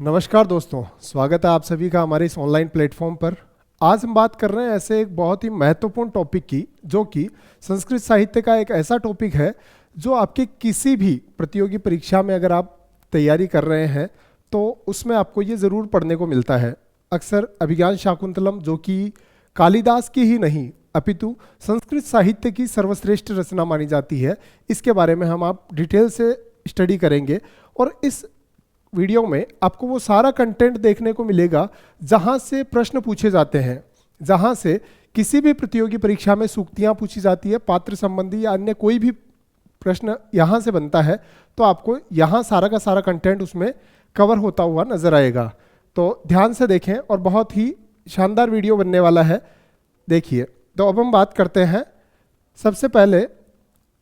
नमस्कार दोस्तों, स्वागत है आप सभी का हमारे इस ऑनलाइन प्लेटफॉर्म पर। आज हम बात कर रहे हैं ऐसे एक बहुत ही महत्वपूर्ण टॉपिक की, जो कि संस्कृत साहित्य का एक ऐसा टॉपिक है जो आपके किसी भी प्रतियोगी परीक्षा में अगर आप तैयारी कर रहे हैं तो उसमें आपको ये ज़रूर पढ़ने को मिलता है। अक्सर अभिज्ञान शाकुंतलम, जो कि कालिदास की ही नहीं अपितु संस्कृत साहित्य की सर्वश्रेष्ठ रचना मानी जाती है, इसके बारे में हम आप डिटेल से स्टडी करेंगे। और इस वीडियो में आपको वो सारा कंटेंट देखने को मिलेगा जहाँ से प्रश्न पूछे जाते हैं, जहाँ से किसी भी प्रतियोगी परीक्षा में सूक्तियाँ पूछी जाती है, पात्र संबंधी या अन्य कोई भी प्रश्न यहाँ से बनता है, तो आपको यहाँ सारा का सारा कंटेंट उसमें कवर होता हुआ नजर आएगा। तो ध्यान से देखें और बहुत ही शानदार वीडियो बनने वाला है, देखिए। तो अब हम बात करते हैं सबसे पहले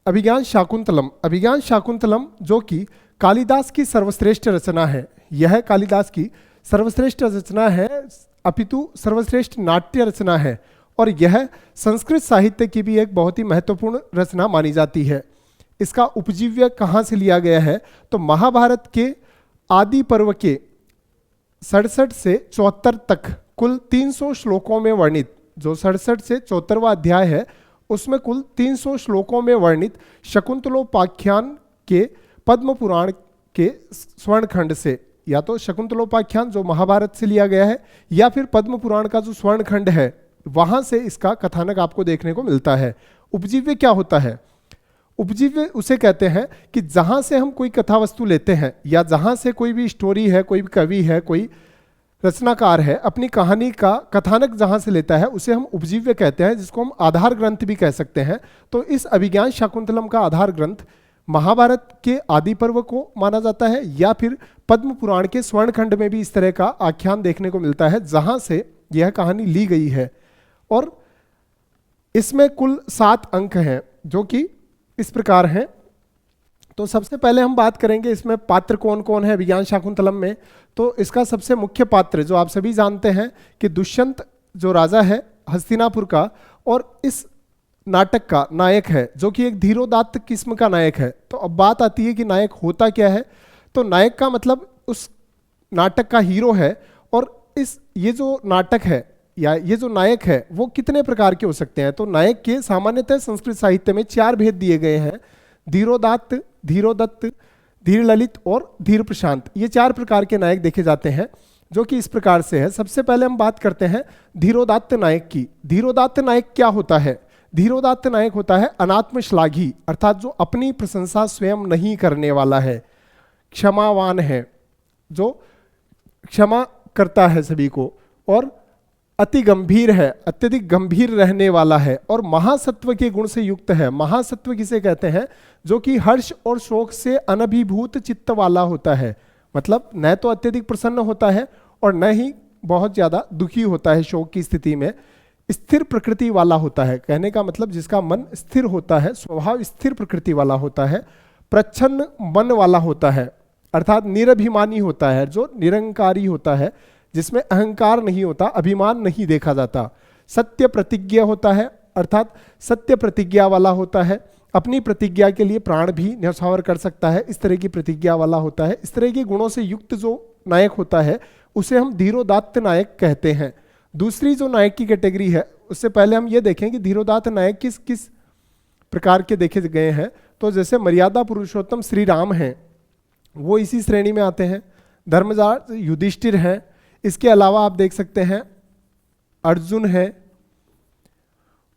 अभिज्ञान शाकुंतलम। अभिज्ञान शाकुंतलम जो कि कालिदास की सर्वश्रेष्ठ रचना है, यह कालिदास की सर्वश्रेष्ठ रचना है, अपितु सर्वश्रेष्ठ नाट्य रचना है, और यह संस्कृत साहित्य की भी एक बहुत ही महत्वपूर्ण रचना मानी जाती है। इसका उपजीव्य कहाँ से लिया गया है, तो महाभारत के आदि पर्व के 67 से 74 तक कुल 300 श्लोकों में वर्णित, जो 67 से 74वां अध्याय है उसमें कुल 300 श्लोकों में वर्णित शकुंतलोपाख्यान के पद्म पुराण के स्वर्णखंड से, या तो शकुंतलोपाख्यान जो महाभारत से लिया गया है या फिर पद्म पुराण का जो स्वर्णखंड है वहां से इसका कथानक आपको देखने को मिलता है। उपजीव्य क्या होता है? उपजीव्य उसे कहते हैं कि जहां से हम कोई कथा वस्तु लेते हैं या जहां से कोई भी स्टोरी है, कोई भी कवि है, कोई रचनाकार है, अपनी कहानी का कथानक जहां से लेता है उसे हम उपजीव्य कहते हैं, जिसको हम आधार ग्रंथ भी कह सकते हैं। तो इस अभिज्ञान शाकुंतलम का आधार ग्रंथ महाभारत के आदि पर्व को माना जाता है, या फिर पद्म पुराण के स्वर्णखंड में भी इस तरह का आख्यान देखने को मिलता है जहां से यह कहानी ली गई है। और इसमें कुल 7 अंक हैं जो कि इस प्रकार हैं। तो सबसे पहले हम बात करेंगे इसमें पात्र कौन कौन है अभिज्ञान शाकुंतलम में। तो इसका सबसे मुख्य पात्र जो आप सभी जानते हैं कि दुष्यंत जो राजा है हस्तिनापुर का, और इस नाटक का नायक है जो कि एक धीरोदात्त किस्म का नायक है। तो अब बात आती है कि नायक होता क्या है। तो नायक का मतलब उस नाटक का हीरो है, और ये जो नाटक है या ये जो नायक है वो कितने प्रकार के हो सकते हैं। तो नायक के सामान्यतः संस्कृत साहित्य में 4 भेद दिए गए हैं: धीरोदात्त, धीरोदत्त, धीर ललित और धीर प्रशांत। ये 4 प्रकार के नायक देखे जाते हैं जो कि इस प्रकार से है। सबसे पहले हम बात करते हैं धीरोदात्त नायक की। धीरोदात्त नायक क्या होता है? धीरोदात्त नायक होता है अनात्मश्लाघी, अर्थात जो अपनी प्रशंसा स्वयं नहीं करने वाला है, क्षमावान है, जो क्षमा करता है सभी को, और अति गंभीर है, अत्यधिक गंभीर रहने वाला है, और महासत्व के गुण से युक्त है। महासत्व किसे कहते हैं? जो कि हर्ष और शोक से अनभिभूत चित्त वाला होता है, मतलब न तो अत्यधिक प्रसन्न होता है और न ही बहुत ज्यादा दुखी होता है शोक की स्थिति में। स्थिर प्रकृति वाला होता है, कहने का मतलब जिसका मन स्थिर होता है, स्वभाव स्थिर प्रकृति वाला होता है। प्रच्छन्न मन वाला होता है, अर्थात निरभिमानी होता है, जो निरंकारी होता है, जिसमें अहंकार नहीं होता, अभिमान नहीं देखा जाता। सत्य प्रतिज्ञा होता है, अर्थात सत्य प्रतिज्ञा वाला होता है, अपनी प्रतिज्ञा के लिए प्राण भी न्यौछावर कर सकता है, इस तरह की प्रतिज्ञा वाला होता है। इस तरह के गुणों से युक्त जो नायक होता है उसे हम धीरोदात्त नायक कहते हैं। दूसरी जो नायक की कैटेगरी है, उससे पहले हम ये देखें कि धीरोदात्त नायक किस किस प्रकार के देखे गए हैं। तो जैसे मर्यादा पुरुषोत्तम श्री राम हैं, वो इसी श्रेणी में आते हैं। धर्मराज युधिष्ठिर हैं। इसके अलावा आप देख सकते हैं अर्जुन है,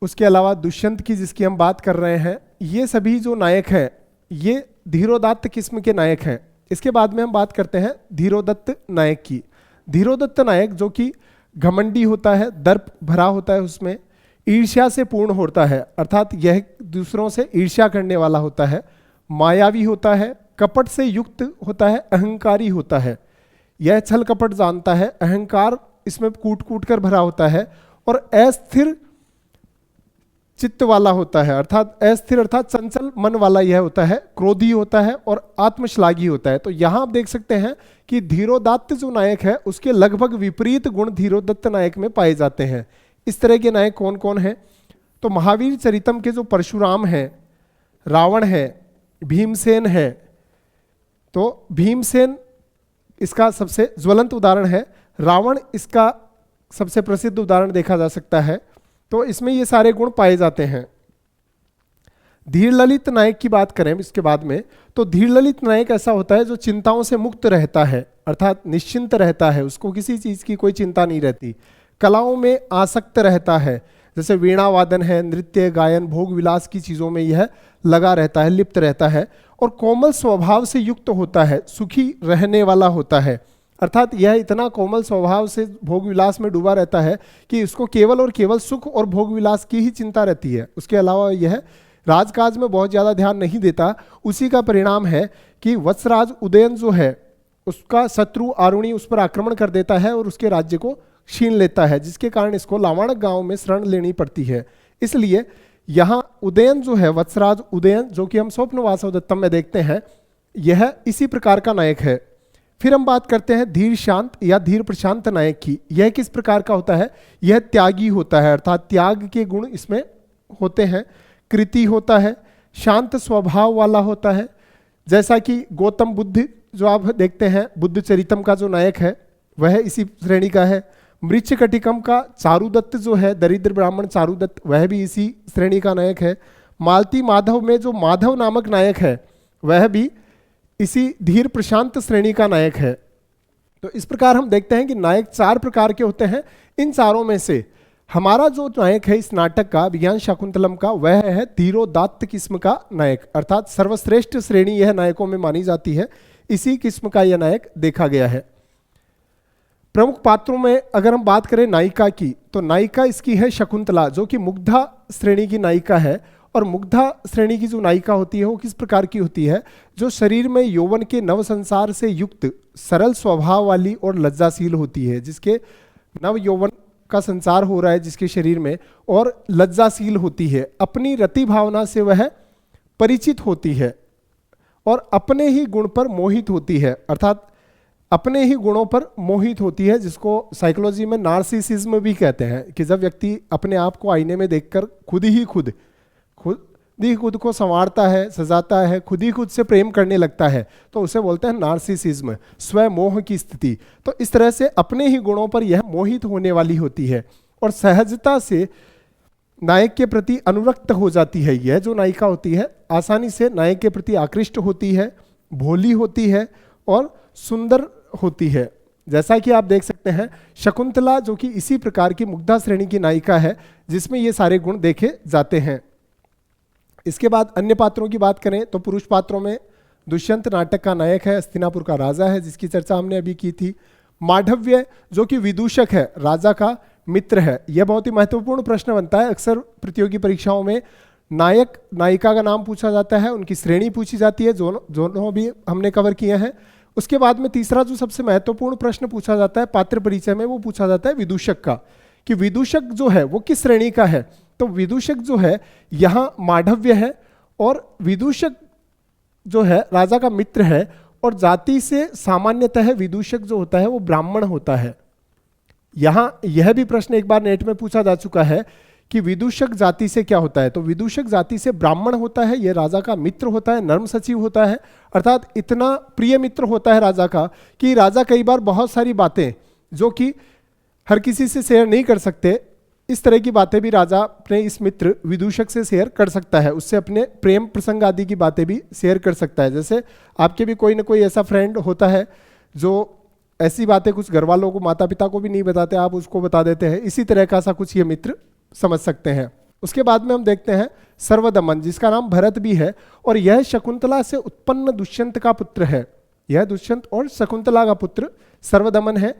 उसके अलावा दुष्यंत की जिसकी हम बात कर रहे हैं, ये सभी जो नायक हैं ये धीरोदात्त किस्म के नायक हैं। इसके बाद में हम बात करते हैं धीरोदत्त नायक की। धीरोदत्त नायक जो कि घमंडी होता है, दर्प भरा होता है, उसमें ईर्ष्या से पूर्ण होता है, अर्थात यह दूसरों से ईर्ष्या करने वाला होता है। मायावी होता है, कपट से युक्त होता है, अहंकारी होता है, यह छल कपट जानता है, अहंकार इसमें कूट कूट कर भरा होता है, और अस्थिर चित्त वाला होता है, अर्थात अस्थिर अर्थात चंचल मन वाला यह होता है, क्रोधी होता है और आत्मश्लाघी होता है। तो यहां आप देख सकते हैं कि धीरोदात्त जो नायक है उसके लगभग विपरीत गुण धीरोदत्त नायक में पाए जाते हैं। इस तरह के नायक कौन कौन है? तो महावीर चरितम के जो परशुराम हैं, रावण है, भीमसेन है। तो भीमसेन इसका सबसे ज्वलंत उदाहरण है, रावण इसका सबसे प्रसिद्ध उदाहरण देखा जा सकता है। तो इसमें ये सारे गुण पाए जाते हैं। धीर ललित नायक की बात करें इसके बाद में, तो धीर ललित नायक ऐसा होता है जो चिंताओं से मुक्त रहता है, अर्थात निश्चिंत रहता है, उसको किसी चीज की कोई चिंता नहीं रहती। कलाओं में आसक्त रहता है, जैसे वीणा वादन है, नृत्य गायन भोग विलास की चीजों में यह लगा रहता है, लिप्त रहता है। और कोमल स्वभाव से युक्त होता है, सुखी रहने वाला होता है, अर्थात यह इतना कोमल स्वभाव से भोग विलास में डूबा रहता है कि उसको केवल और केवल सुख और भोग विलास की ही चिंता रहती है। उसके अलावा यह राजकाज में बहुत ज़्यादा ध्यान नहीं देता। उसी का परिणाम है कि वत्सराज उदयन जो है उसका शत्रु आरुणी उस पर आक्रमण कर देता है और उसके राज्य को छीन लेता है, जिसके कारण इसको लावाणक गांव में शरण लेनी पड़ती है। इसलिए यहाँ उदयन जो है, वत्सराज उदयन, जो कि हम स्वप्न वासवदत्तम में देखते हैं, यह इसी प्रकार का नायक है। फिर हम बात करते हैं धीर शांत या धीर प्रशांत नायक की। यह किस प्रकार का होता है? यह त्यागी होता है, अर्थात त्याग के गुण इसमें होते हैं। कृति होता है, शांत स्वभाव वाला होता है, जैसा कि गौतम बुद्ध जो आप देखते हैं, बुद्ध चरितम का जो नायक है वह इसी श्रेणी का है। मृच्छकटिकम का चारुदत्त जो है, दरिद्र ब्राह्मण चारुदत्त, वह भी इसी श्रेणी का नायक है। मालती माधव में जो माधव नामक नायक है वह भी इसी धीर प्रशांत श्रेणी का नायक है। तो इस प्रकार हम देखते हैं कि नायक चार प्रकार के होते हैं। इन चारों में से हमारा जो नायक है इस नाटक का, विज्ञान शाकुंतलम का, वह है धीरोदात्त किस्म का नायक, अर्थात सर्वश्रेष्ठ श्रेणी यह नायकों में मानी जाती है। इसी किस्म का यह नायक देखा गया है। प्रमुख पात्रों में अगर हम बात करें नायिका की, तो नायिका इसकी है शकुंतला, जो कि मुग्धा श्रेणी की नायिका है। और मुग्धा श्रेणी की जो नायिका होती है वो किस प्रकार की होती है? जो शरीर में यौवन के नव संसार से युक्त सरल स्वभाव वाली और लज्जाशील होती है, जिसके नव यौवन का संसार हो रहा है जिसके शरीर में, और लज्जाशील होती है, अपनी रति भावना से वह परिचित होती है और अपने ही गुण पर मोहित होती है, अर्थात अपने ही गुणों पर मोहित होती है, जिसको साइकोलॉजी में नार्सिसिज्म भी कहते हैं, कि जब व्यक्ति अपने आप को आईने में देखकर खुद ही खुद को संवारता है, सजाता है, खुद ही खुद से प्रेम करने लगता है, तो उसे बोलते हैं नार्सिसिज्म, स्वयं मोह की स्थिति। तो इस तरह से अपने ही गुणों पर यह मोहित होने वाली होती है और सहजता से नायक के प्रति अनुरक्त हो जाती है। यह जो नायिका होती है आसानी से नायक के प्रति आकृष्ट होती है, भोली होती है और सुंदर होती है। जैसा कि आप देख सकते हैं शकुंतला, जो कि इसी प्रकार की मुग्धा श्रेणी की नायिका है, जिसमें ये सारे गुण देखे जाते हैं। इसके बाद अन्य पात्रों की बात करें तो पुरुष पात्रों में दुष्यंत नाटक का नायक है, हस्तिनापुर का राजा है, जिसकी चर्चा हमने अभी की थी। मांडव्य जो कि विदूषक है, राजा का मित्र है। यह बहुत ही महत्वपूर्ण प्रश्न बनता है। अक्सर प्रतियोगी परीक्षाओं में नायक नायिका का नाम पूछा जाता है, उनकी श्रेणी पूछी जाती है, दोनों भी हमने कवर किए हैं। उसके बाद में तीसरा जो सबसे महत्वपूर्ण प्रश्न पूछा जाता है पात्र परिचय में, वो पूछा जाता है विदूषक का, कि विदूषक जो है वो किस श्रेणी का है। तो विदूषक जो है यहाँ मांडव्य है, और विदूषक जो है राजा का मित्र है, और जाति से सामान्यतः विदूषक जो होता है वो ब्राह्मण होता है। यहाँ यह भी प्रश्न एक बार नेट में पूछा जा चुका है कि विदूषक जाति से क्या होता है, तो विदूषक जाति से ब्राह्मण होता है, यह राजा का मित्र होता है, नर्म सचिव होता है, अर्थात इतना प्रिय मित्र होता है राजा का कि राजा कई बार बहुत सारी बातें जो कि हर किसी से शेयर नहीं कर सकते, इस तरह की बातें भी राजा अपने इस मित्र विदूषक से शेयर कर सकता है। उससे अपने प्रेम प्रसंग आदि की बातें भी शेयर कर सकता है। जैसे आपके भी कोई ना कोई ऐसा फ्रेंड होता है जो ऐसी बातें कुछ घर वालों को, माता पिता को भी नहीं बताते, आप उसको बता देते हैं। इसी तरह का सा कुछ ये मित्र समझ सकते हैं। उसके बाद में हम देखते हैं सर्वदमन, जिसका नाम भरत भी है, और यह शकुंतला से उत्पन्न दुष्यंत का पुत्र है। यह दुष्यंत और शकुंतला का पुत्र सर्वदमन है।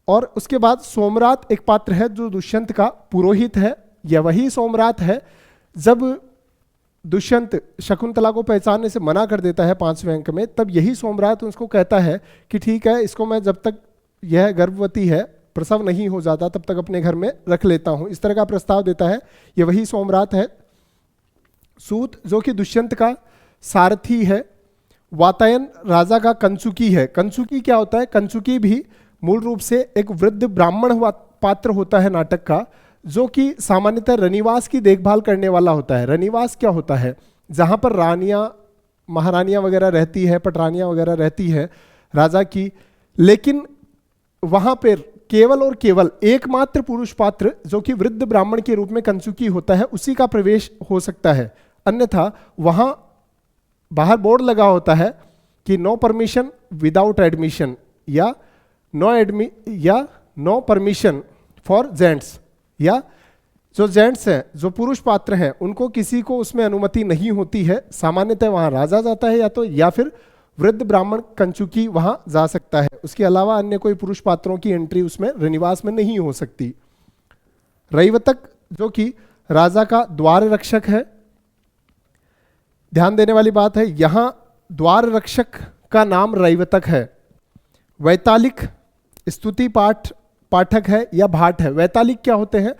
और उसके बाद सोमरात एक पात्र है जो दुष्यंत का पुरोहित है। यह वही सोमरात है जब दुष्यंत शकुंतला को पहचानने से मना कर देता है 5वें अंक में, तब यही सोमरात उसको कहता है कि ठीक है, इसको मैं जब तक यह गर्भवती है, प्रसव नहीं हो जाता, तब तक अपने घर में रख लेता हूं। इस तरह का प्रस्ताव देता है। यह वही सोमरात है। सूत जो कि दुष्यंत का सारथी है। वातायन राजा का कंचुकी है। कंचुकी क्या होता है? कंचुकी भी मूल रूप से एक वृद्ध ब्राह्मण पात्र होता है नाटक का, जो कि सामान्यतः रनिवास की देखभाल करने वाला होता है। रनिवास क्या होता है? जहाँ पर रानियाँ, महारानियाँ वगैरह रहती है, पटरानियाँ वगैरह रहती है राजा की, लेकिन वहां पर केवल और केवल एकमात्र पुरुष पात्र जो कि वृद्ध ब्राह्मण के रूप में कंचुकी होता है उसी का प्रवेश हो सकता है। अन्यथा वहां बाहर बोर्ड लगा होता है कि नो परमिशन विदाउट एडमिशन या नो परमिशन फॉर जेंट्स, या जो जेंट्स हैं, जो पुरुष पात्र हैं, उनको किसी को उसमें अनुमति नहीं होती है। सामान्यतः वहां राजा जाता है या फिर वृद्ध ब्राह्मण कंचुकी वहां जा सकता है। उसके अलावा अन्य कोई पुरुष पात्रों की एंट्री उसमें रनिवास में नहीं हो सकती। रैवतक जो कि राजा का द्वार रक्षक है, ध्यान देने वाली बात है यहां द्वार रक्षक का नाम रैवतक है। वैतालिक स्तुति पाठक है या भाट है। वैतालिक क्या होते हैं?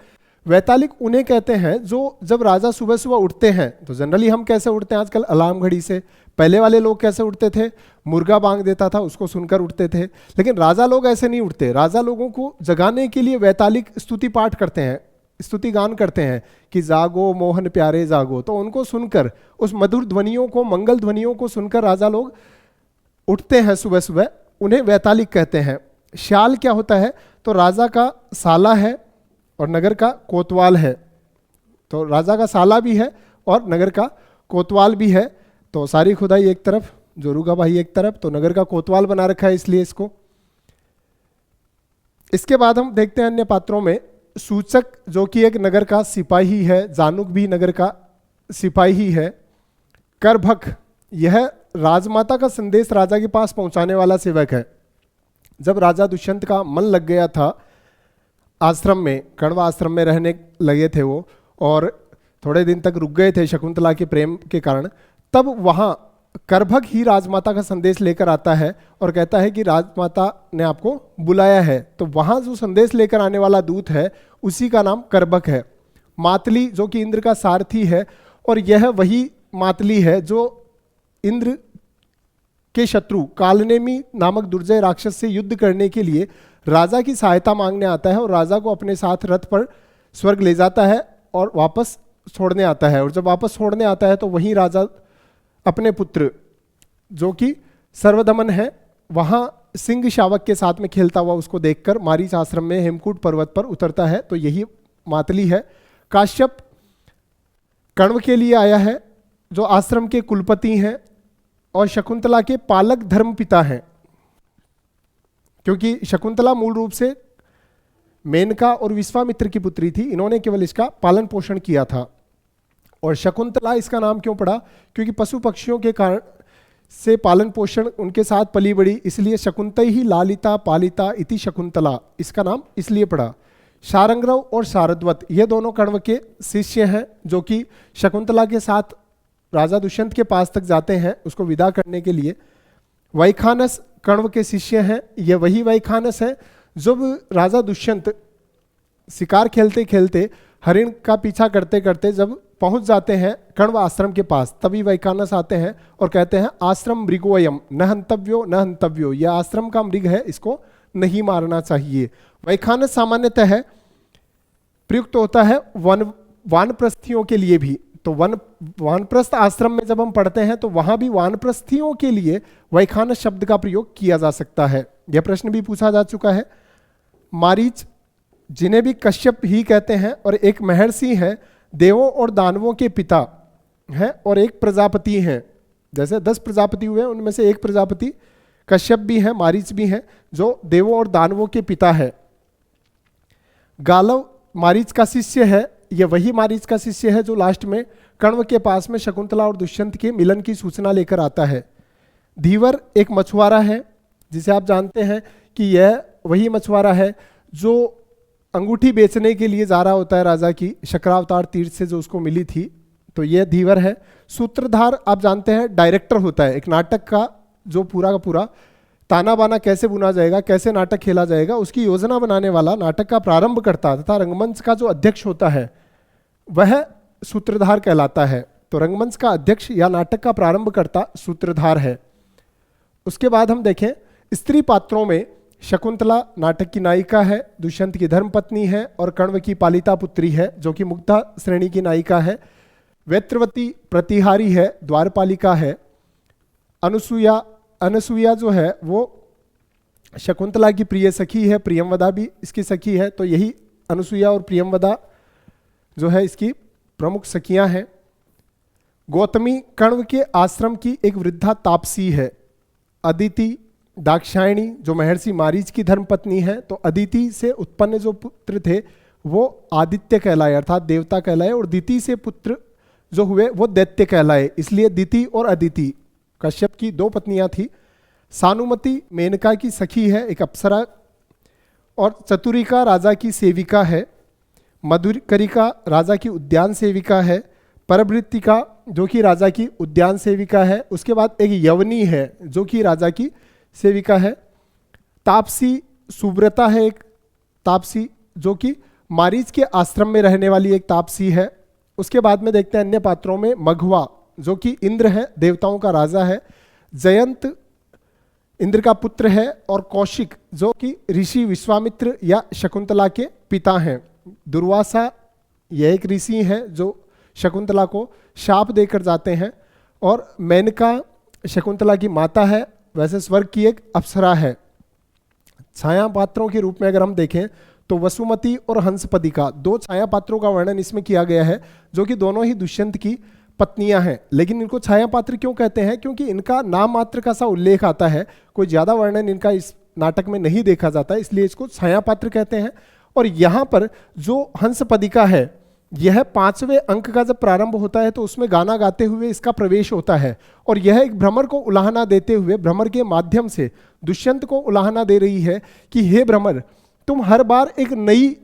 वैतालिक उन्हें कहते हैं जो जब राजा सुबह सुबह उठते हैं, तो जनरली हम कैसे उठते हैं आजकल? अलार्म घड़ी से। पहले वाले लोग कैसे उठते थे? मुर्गा बांग देता था, उसको सुनकर उठते थे। लेकिन राजा लोग ऐसे नहीं उठते। राजा लोगों को जगाने के लिए वैतालिक स्तुति पाठ करते हैं, स्तुति गान करते हैं कि जागो मोहन प्यारे जागो। तो उनको सुनकर, उस मधुर ध्वनियों को, मंगल ध्वनियों को सुनकर राजा लोग उठते हैं सुबह सुबह, उन्हें वैतालिक कहते हैं। श्याल क्या होता है? तो राजा का साला है और नगर का कोतवाल है। तो राजा का साला भी है और नगर का कोतवाल भी है। तो सारी खुदाई एक तरफ, जोरूगा भाई एक तरफ, तो नगर का कोतवाल बना रखा है इसलिए इसको। इसके बाद हम देखते हैं अन्य पात्रों में सूचक जो कि एक नगर का सिपाही है। जानुक भी नगर का सिपाही है। करभक यह राजमाता का संदेश राजा के पास पहुंचाने वाला सेवक है। जब राजा दुष्यंत का मन लग गया था आश्रम में, कण्व आश्रम में रहने लगे थे वो, और थोड़े दिन तक रुक गए थे शकुंतला के प्रेम के कारण, तब वहाँ करभक ही राजमाता का संदेश लेकर आता है और कहता है कि राजमाता ने आपको बुलाया है। तो वहाँ जो संदेश लेकर आने वाला दूत है उसी का नाम करभक है। मातली जो कि इंद्र का सारथी है, और यह वही मातली है जो इंद्र के शत्रु कालनेमी नामक दुर्जय राक्षस से युद्ध करने के लिए राजा की सहायता मांगने आता है, और राजा को अपने साथ रथ पर स्वर्ग ले जाता है और वापस छोड़ने आता है। और जब वापस छोड़ने आता है तो वहीं राजा अपने पुत्र जो कि सर्वदमन है, वहां सिंह शावक के साथ में खेलता हुआ उसको देखकर मारीच आश्रम में हेमकूट पर्वत पर उतरता है। तो यही मातली है। काश्यप कण्व के लिए आया है, जो आश्रम के कुलपति हैं और शकुंतला के पालक धर्म पिता हैं, क्योंकि शकुंतला मूल रूप से मेनका और विश्वामित्र की पुत्री थी। इन्होंने केवल इसका पालन पोषण किया था। और शकुंतला इसका नाम क्यों पड़ा? क्योंकि पशु पक्षियों के कारण से पालन पोषण उनके साथ पली बड़ी, इसलिए शकुंतई ही लालिता पालिता इति शकुंतला, इसका नाम इसलिए पड़ा। शारंग्रव और शारद्वत ये दोनों कण्व के शिष्य हैं, जो कि शकुंतला के साथ राजा दुष्यंत के पास तक जाते हैं उसको विदा करने के लिए। वैखानस कण्व के शिष्य हैं। ये वही वैखानस है जब राजा दुष्यंत शिकार खेलते खेलते, हरिण का पीछा करते करते जब पहुंच जाते हैं कण्व आश्रम के पास, तभी वैखानस आते हैं और कहते हैं आश्रम मृगोयम न हंतव्यो न हंतव्यो, यह आश्रम का मृग है, इसको नहीं मारना चाहिए। वैखानस सामान्यतः है प्रयुक्त होता है वानप्रस्थियों के लिए भी। तो वानप्रस्थ आश्रम में जब हम पढ़ते हैं तो वहां भी वानप्रस्थियों के लिए वैखानस शब्द का प्रयोग किया जा सकता है। यह प्रश्न भी पूछा जा चुका है। मारीच जिन्हें भी कश्यप ही कहते हैं और एक महर्षि हैं, देवों और दानवों के पिता हैं और एक प्रजापति हैं। जैसे 10 प्रजापति हुए, उनमें से एक प्रजापति कश्यप भी हैं, मारीच भी हैं, जो देवों और दानवों के पिता है। गालव मारीच का शिष्य है। यह वही मारीच का शिष्य है जो लास्ट में कण्व के पास में शकुंतला और दुष्यंत के मिलन की सूचना लेकर आता है। धीवर एक मछुआरा है, जिसे आप जानते हैं कि यह वही मछुआरा है जो अंगूठी बेचने के लिए जा रहा होता है राजा की शक्रावतार तीर्थ से जो उसको मिली थी। तो यह धीवर है। सूत्रधार आप जानते हैं डायरेक्टर होता है एक नाटक का, जो पूरा का पूरा ताना बाना कैसे बुना जाएगा, कैसे नाटक खेला जाएगा, उसकी योजना बनाने वाला, नाटक का प्रारंभ करता तथा रंगमंच का जो अध्यक्ष होता है वह सूत्रधार कहलाता है। तो रंगमंच का अध्यक्ष या नाटक का प्रारंभ करता सूत्रधार है। उसके बाद हम देखें स्त्री पात्रों में शकुंतला नाटक की नायिका है, दुष्यंत की धर्मपत्नी है और कण्व की पालिता पुत्री है जो कि मुग्धा श्रेणी की नायिका है। वैत्रवती प्रतिहारी है, द्वारपालिका है। अनसुया जो है वो शकुंतला की प्रिय सखी है, प्रियंवदा भी इसकी सखी है, तो यही अनुसुईया और प्रियंवदा जो है इसकी प्रमुख सखियां हैं। गौतमी कण्व के आश्रम की एक वृद्धा तापसी है। अदिति, दाक्षायणी जो महर्षि मारीच की धर्मपत्नी है, तो अदिति से उत्पन्न जो पुत्र थे वो आदित्य कहलाए अर्थात देवता कहलाए, और दिति से पुत्र जो हुए वो दैत्य कहलाए, इसलिए दिति और अदिति कश्यप की दो पत्नियां थी। सानुमति मेनका की सखी है, एक अप्सरा, और चतुरिका राजा की सेविका है। मधुकरिका राजा की उद्यान सेविका है। परवृत्तिका जो कि राजा की उद्यान सेविका है। उसके बाद एक यवनी है जो कि राजा की सेविका है। तापसी सुब्रता है, एक तापसी जो कि मारीच के आश्रम में रहने वाली एक तापसी है। उसके बाद में देखते हैं अन्य पात्रों में मघवा जो कि इंद्र है, देवताओं का राजा है। जयंत इंद्र का पुत्र है, और कौशिक जो कि ऋषि विश्वामित्र या शकुंतला के पिता हैं। दुर्वासा यह एक ऋषि है जो शकुंतला को शाप देकर जाते हैं, और मेनका शकुंतला की माता है, वैसे स्वर्ग की एक अप्सरा है। छाया पात्रों के रूप में अगर हम देखें तो वसुमती और हंसपदिका दो छाया पात्रों का वर्णन इसमें किया गया है, जो कि दोनों ही दुष्यंत की पत्नियां हैं। लेकिन इनको छाया पात्र क्यों कहते हैं? क्योंकि इनका नाम मात्र का सा उल्लेख आता है, कोई ज्यादा वर्णन इनका इस नाटक में नहीं देखा जाता, इसलिए इसको छाया पात्र कहते हैं। और यहाँ पर जो हंसपदिका है, यह 5वें अंक का जब प्रारंभ होता है तो उसमें गाना गाते हुए इसका प्रवेश होता है, और यह एक भ्रमर को उलाहना देते हुए, भ्रमर के माध्यम से दुष्यंत को उलाहना दे रही है कि हे भ्रमर, तुम हर बार एक नई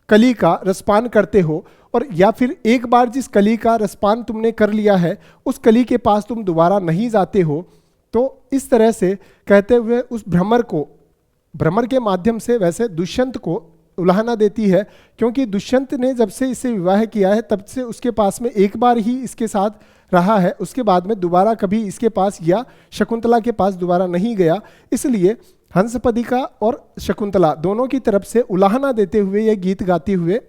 कली का रसपान करते हो, और या फिर एक बार जिस कली का रसपान तुमने कर लिया है उस कली के पास तुम दोबारा नहीं जाते हो। तो इस तरह से कहते हुए उस भ्रमर को, भ्रमर के माध्यम से वैसे दुष्यंत को उलाहना देती है, क्योंकि दुष्यंत ने जब से इससे विवाह किया है तब से उसके पास में एक बार ही इसके साथ रहा है, उसके बाद में दोबारा कभी इसके पास या शकुंतला के पास दोबारा नहीं गया। इसलिए हंसपदिका और शकुंतला दोनों की तरफ से उलाहना देते हुए यह गीत गाते हुए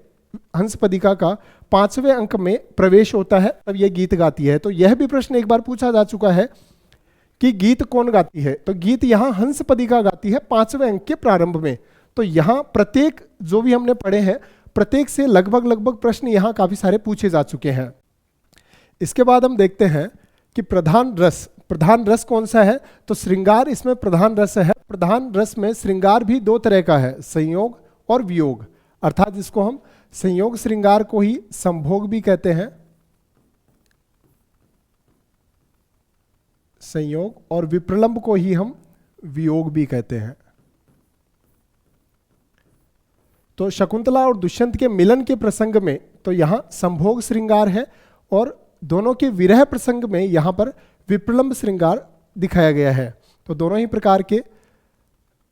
हंसपदिका का 5वें अंक में प्रवेश होता है, तब यह गीत गाती है। तो यह भी प्रश्न एक बार पूछा जा चुका है कि गीत कौन गाती है, तो गीत यहाँ हंसपदिका गाती है 5वें अंक के प्रारंभ में। तो यहाँ प्रत्येक जो भी हमने पढ़े हैं प्रत्येक से लगभग प्रश्न यहाँ काफी सारे पूछे जा चुके हैं। इसके बाद हम देखते हैं कि प्रधान रस कौन सा है, तो श्रृंगार इसमें प्रधान रस है। प्रधान रस में श्रृंगार भी दो तरह का है, संयोग और वियोग, अर्थात जिसको हम संयोग श्रृंगार को ही संभोग भी कहते हैं, संयोग, और विप्रलंब को ही हम वियोग भी कहते हैं। तो शकुंतला और दुष्यंत के मिलन के प्रसंग में तो यहाँ संभोग श्रृंगार है, और दोनों के विरह प्रसंग में यहाँ पर विप्रलंब श्रृंगार दिखाया गया है। तो दोनों ही प्रकार के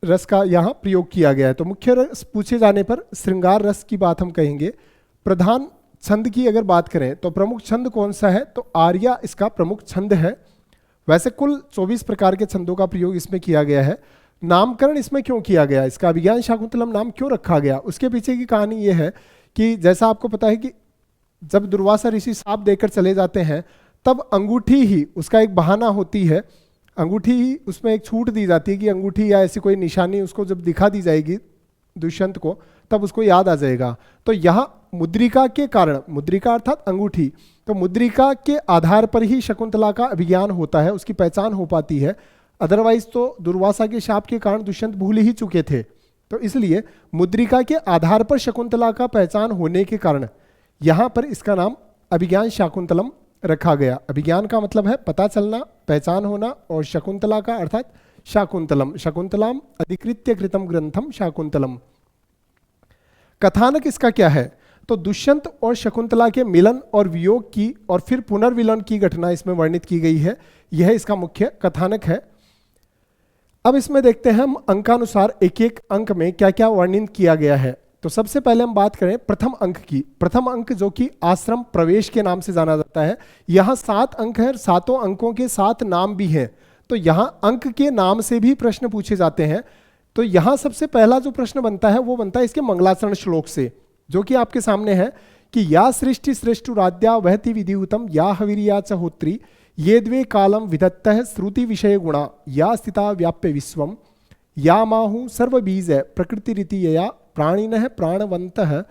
रस का यहाँ प्रयोग किया गया है। तो मुख्य रस पूछे जाने पर श्रृंगार रस की बात हम कहेंगे। प्रधान छंद की अगर बात करें तो प्रमुख छंद कौन सा है, तो आर्या इसका प्रमुख छंद है। वैसे कुल 24 प्रकार के छंदों का प्रयोग इसमें किया गया है। नामकरण इसमें क्यों किया गया, इसका अभिज्ञान शाकुंतलम नाम क्यों रखा गया, उसके पीछे की कहानी यह है कि जैसा आपको पता है कि जब दुर्वासा ऋषि शाप देकर चले जाते हैं तब अंगूठी ही उसका एक बहाना होती है, अंगूठी ही उसमें एक छूट दी जाती है कि अंगूठी या ऐसी कोई निशानी उसको जब दिखा दी जाएगी दुष्यंत को तब उसको याद आ जाएगा। तो यहाँ मुद्रिका के कारण, मुद्रिका अर्थात अंगूठी, तो मुद्रिका के आधार पर ही शकुंतला का अभिज्ञान होता है, उसकी पहचान हो पाती है। अदरवाइज तो दुर्वासा के शाप के कारण दुष्यंत भूल ही चुके थे। तो इसलिए मुद्रिका के आधार पर शकुंतला का पहचान होने के कारण यहाँ पर इसका नाम अभिज्ञान शाकुंतलम रखा गया। अभिज्ञान का मतलब है पता चलना, पहचान होना, और शकुंतला का अर्थात शाकुंतलम, शकुंतलाम अधिकृत्य कृतम ग्रंथम शाकुंतलम। कथानक इसका क्या है, तो दुष्यंत और शकुंतला के मिलन और वियोग की और फिर पुनर्मिलन की घटना इसमें वर्णित की गई है, यह इसका मुख्य कथानक है। अब इसमें देखते हैं हम अंकानुसार एक एक अंक में क्या क्या वर्णित किया गया है। तो सबसे पहले हम बात करें प्रथम अंक की। प्रथम अंक जो कि आश्रम प्रवेश के नाम से जाना जाता है, यहाँ 7 अंक है, 7 अंकों के 7 नाम भी हैं। तो यहाँ अंक के नाम से भी प्रश्न पूछे जाते हैं। तो यहाँ सबसे पहला जो प्रश्न बनता है वो बनता है इसके मंगलाचरण श्लोक से, जो कि आपके सामने है कि या सृष्टि श्रेष्ठुराद्या वहति विधिहुतम या हविर्या च होत्री ये द्वे कालम विदत्तः श्रुति विषय गुणा या स्थिता व्याप्य विश्वम यामाहु सर्वबीज प्रकृति रीति यया प्राणिनः प्राणवन्तः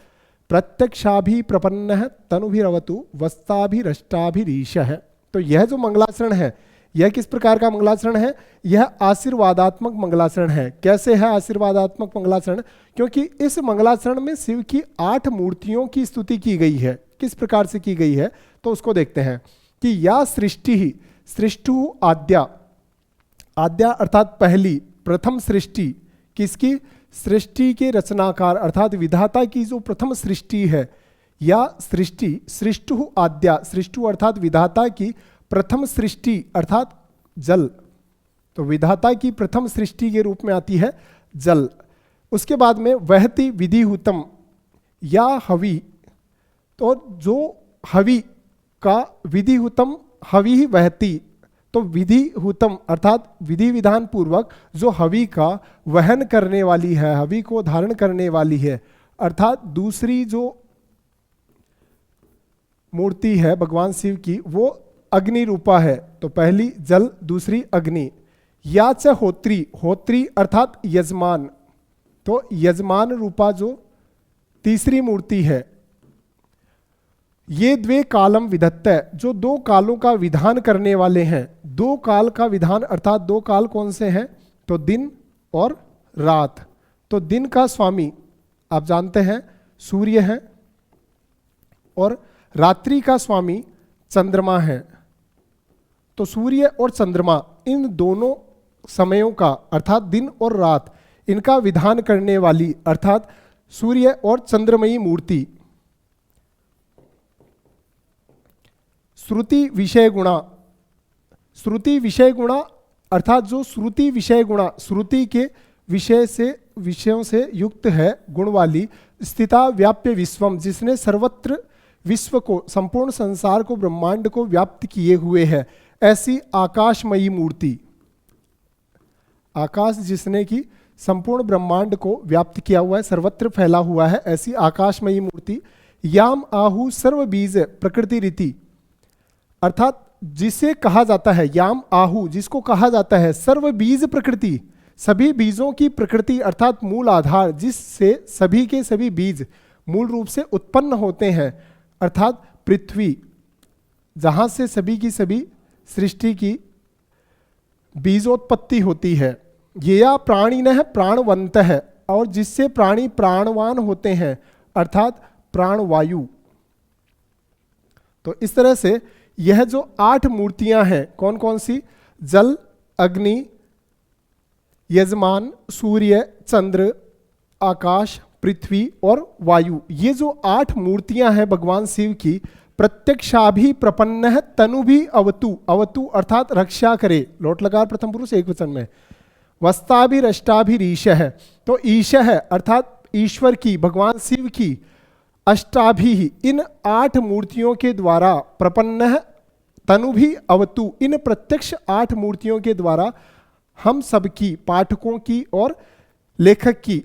प्रत्यक्षाभि प्रपन्नः तनुभिरवतु वस्ताभिरष्टाभिरीशः। तो यह जो मंगलाचरण है यह किस प्रकार का मंगलाचरण है? यह आशीर्वादात्मक मंगलाचरण है। कैसे है आशीर्वादात्मक मंगलाचरण? क्योंकि इस मंगलाचरण में शिव की 8 मूर्तियों की स्तुति की गई है। किस प्रकार से की गई है तो उसको देखते हैं कि या सृष्टि ही सृष्टु आद्या, आद्या अर्थात पहली प्रथम सृष्टि, किसकी? सृष्टि के रचनाकार अर्थात विधाता की जो प्रथम सृष्टि है, या सृष्टि सृष्टु आद्या, सृष्टु अर्थात विधाता की प्रथम सृष्टि अर्थात जल, तो विधाता की प्रथम सृष्टि के रूप में आती है जल। उसके बाद में वहति विधिहुतम या हवि, तो जो हवि का विधिहुतम हवि ही वहति, तो विधिहुतम अर्थात विधि विधान पूर्वक जो हवि का वहन करने वाली है, हवि को धारण करने वाली है, अर्थात दूसरी जो मूर्ति है भगवान शिव की वो अग्नि रूपा है। तो पहली जल, दूसरी अग्नि। या च होत्री, होत्री अर्थात यजमान, तो यजमान रूपा जो तीसरी मूर्ति है। ये द्वे कालम विधत्त, जो 2 कालों का विधान करने वाले हैं। 2 काल का विधान अर्थात 2 काल कौन से हैं? तो दिन और रात। तो दिन का स्वामी आप जानते हैं सूर्य है और रात्रि का स्वामी चंद्रमा है। तो सूर्य और चंद्रमा इन दोनों समयों का अर्थात दिन और रात इनका विधान करने वाली अर्थात सूर्य और चंद्रमयी मूर्ति। श्रुति विषय गुणा, श्रुति विषय गुणा अर्थात जो श्रुति विषय गुणा, श्रुति के विषयों से युक्त है गुण वाली। स्थिता व्याप्य विश्वम, जिसने सर्वत्र विश्व को, संपूर्ण संसार को, ब्रह्मांड को व्याप्त किए हुए है, ऐसी आकाशमयी मूर्ति। आकाश जिसने की संपूर्ण ब्रह्मांड को व्याप्त किया हुआ है, सर्वत्र फैला हुआ है, ऐसी आकाशमयी मूर्ति। याम आहु सर्व बीज प्रकृति रीति, अर्थात जिसे कहा जाता है याम आहु, जिसको कहा जाता है सर्व बीज प्रकृति, सभी बीजों की प्रकृति अर्थात मूल आधार, जिससे सभी के सभी बीज मूल रूप से उत्पन्न होते हैं, अर्थात पृथ्वी, जहां से सभी की सभी सृष्टि की बीजोत्पत्ति होती है। ये या प्राणिनः प्राणवंत है, और जिससे प्राणी प्राणवान होते हैं अर्थात प्राणवायु। तो इस तरह से यह जो 8 मूर्तियां हैं कौन कौन सी? जल, अग्नि, यजमान, सूर्य, चंद्र, आकाश, पृथ्वी और वायु, ये जो 8 मूर्तियां हैं भगवान शिव की, प्रत्यक्षाभि प्रपन्न तनु भी अवतु, अवतु अर्थात रक्षा करे, लोट लगा प्रथम पुरुष एक वचन में। वस्ताभिरष्टाभिरीश है, तो ईश है अर्थात ईश्वर की, भगवान शिव की अष्टाभि, इन 8 मूर्तियों के द्वारा प्रपन्न तनु भी अवतु, इन प्रत्यक्ष 8 मूर्तियों के द्वारा हम सबकी, पाठकों की और लेखक की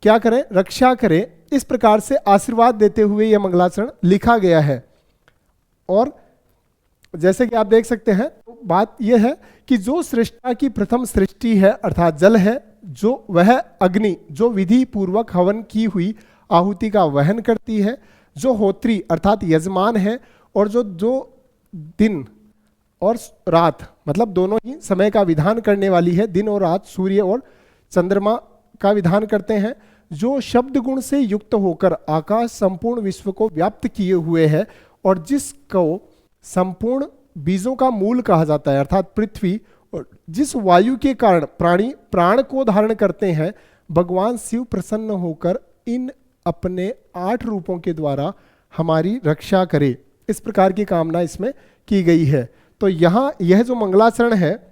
क्या करें? रक्षा करें। इस प्रकार से आशीर्वाद देते हुए यह मंगलाचरण लिखा गया है। और जैसे कि आप देख सकते हैं, तो बात यह है कि जो सृष्टा की प्रथम सृष्टि है अर्थात जल है, जो वह अग्नि जो विधि पूर्वक हवन की हुई आहुति का वहन करती है, जो होत्री अर्थात यजमान है, और जो दिन और रात मतलब दोनों ही समय का विधान करने वाली है, दिन और रात, सूर्य और चंद्रमा का विधान करते हैं, जो शब्द गुण से युक्त होकर आकाश संपूर्ण विश्व को व्याप्त किए हुए है, और जिसको संपूर्ण बीजों का मूल कहा जाता है अर्थात पृथ्वी, और जिस वायु के कारण प्राणी प्राण को धारण करते हैं, भगवान शिव प्रसन्न होकर इन अपने 8 रूपों के द्वारा हमारी रक्षा करे, इस प्रकार की कामना इसमें की गई है। तो यहाँ यह जो मंगलाचरण है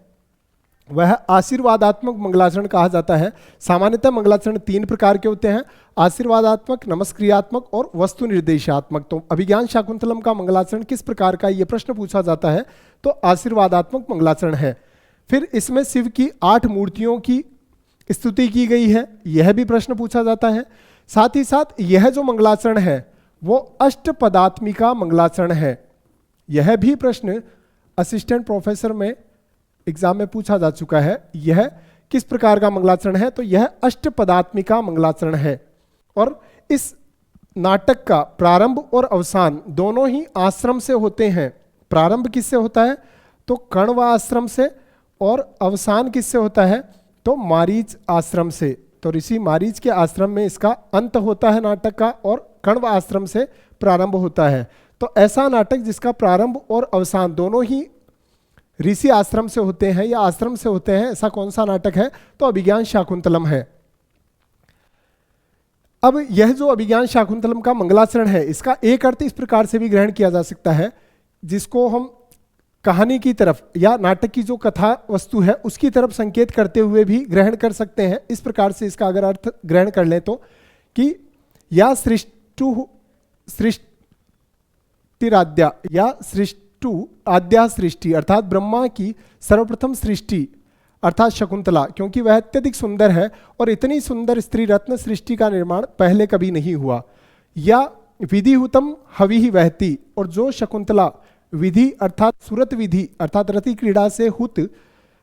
वह आशीर्वादात्मक मंगलाचरण कहा जाता है। सामान्यतः मंगलाचरण 3 प्रकार के होते हैं, आशीर्वादात्मक, नमस्क्रियात्मक और वस्तु निर्देशात्मक। तो अभिज्ञान शाकुंतलम का मंगलाचरण किस प्रकार का, यह प्रश्न पूछा जाता है तो आशीर्वादात्मक मंगलाचरण है। फिर इसमें शिव की 8 मूर्तियों की स्तुति की गई है, यह भी प्रश्न पूछा जाता है। साथ ही साथ यह जो मंगलाचरण है वो अष्टपदात्मिका मंगलाचरण है। यह भी प्रश्न असिस्टेंट प्रोफेसर में एग्जाम में पूछा जा चुका है। यह किस प्रकार का मंगलाचरण है, तो यह अष्टपदात्मिका मंगलाचरण है। और इस नाटक का प्रारंभ और अवसान दोनों ही आश्रम से होते हैं। प्रारंभ किससे होता है, तो कण्व आश्रम से, और अवसान किससे होता है, तो मारीच आश्रम से। तो ऋषि मारीच के आश्रम में इसका अंत होता है नाटक का, और कण्व आश्रम से प्रारंभ होता है। तो ऐसा नाटक जिसका प्रारंभ और अवसान दोनों ही ऋषि आश्रम से होते हैं या आश्रम से होते हैं, ऐसा कौन सा नाटक है, तो अभिज्ञान शाकुंतलम है। अब यह जो अभिज्ञान शाकुंतलम का मंगलाचरण है, इसका एक अर्थ इस प्रकार से भी ग्रहण किया जा सकता है, जिसको हम कहानी की तरफ या नाटक की जो कथा वस्तु है उसकी तरफ संकेत करते हुए भी ग्रहण कर सकते हैं। इस प्रकार से इसका अगर अर्थ ग्रहण कर लें तो कि या सृष्टिराद्या या सृष्टु आद्या सृष्टि, अर्थात ब्रह्मा की सर्वप्रथम सृष्टि अर्थात शकुंतला, क्योंकि वह अत्यधिक सुंदर है और इतनी सुंदर स्त्री रत्न सृष्टि का निर्माण पहले कभी नहीं हुआ। या विधिहुतम हवि वहती, और जो शकुंतला विधि अर्थात सुरत विधि अर्थात रति क्रीड़ा से हुत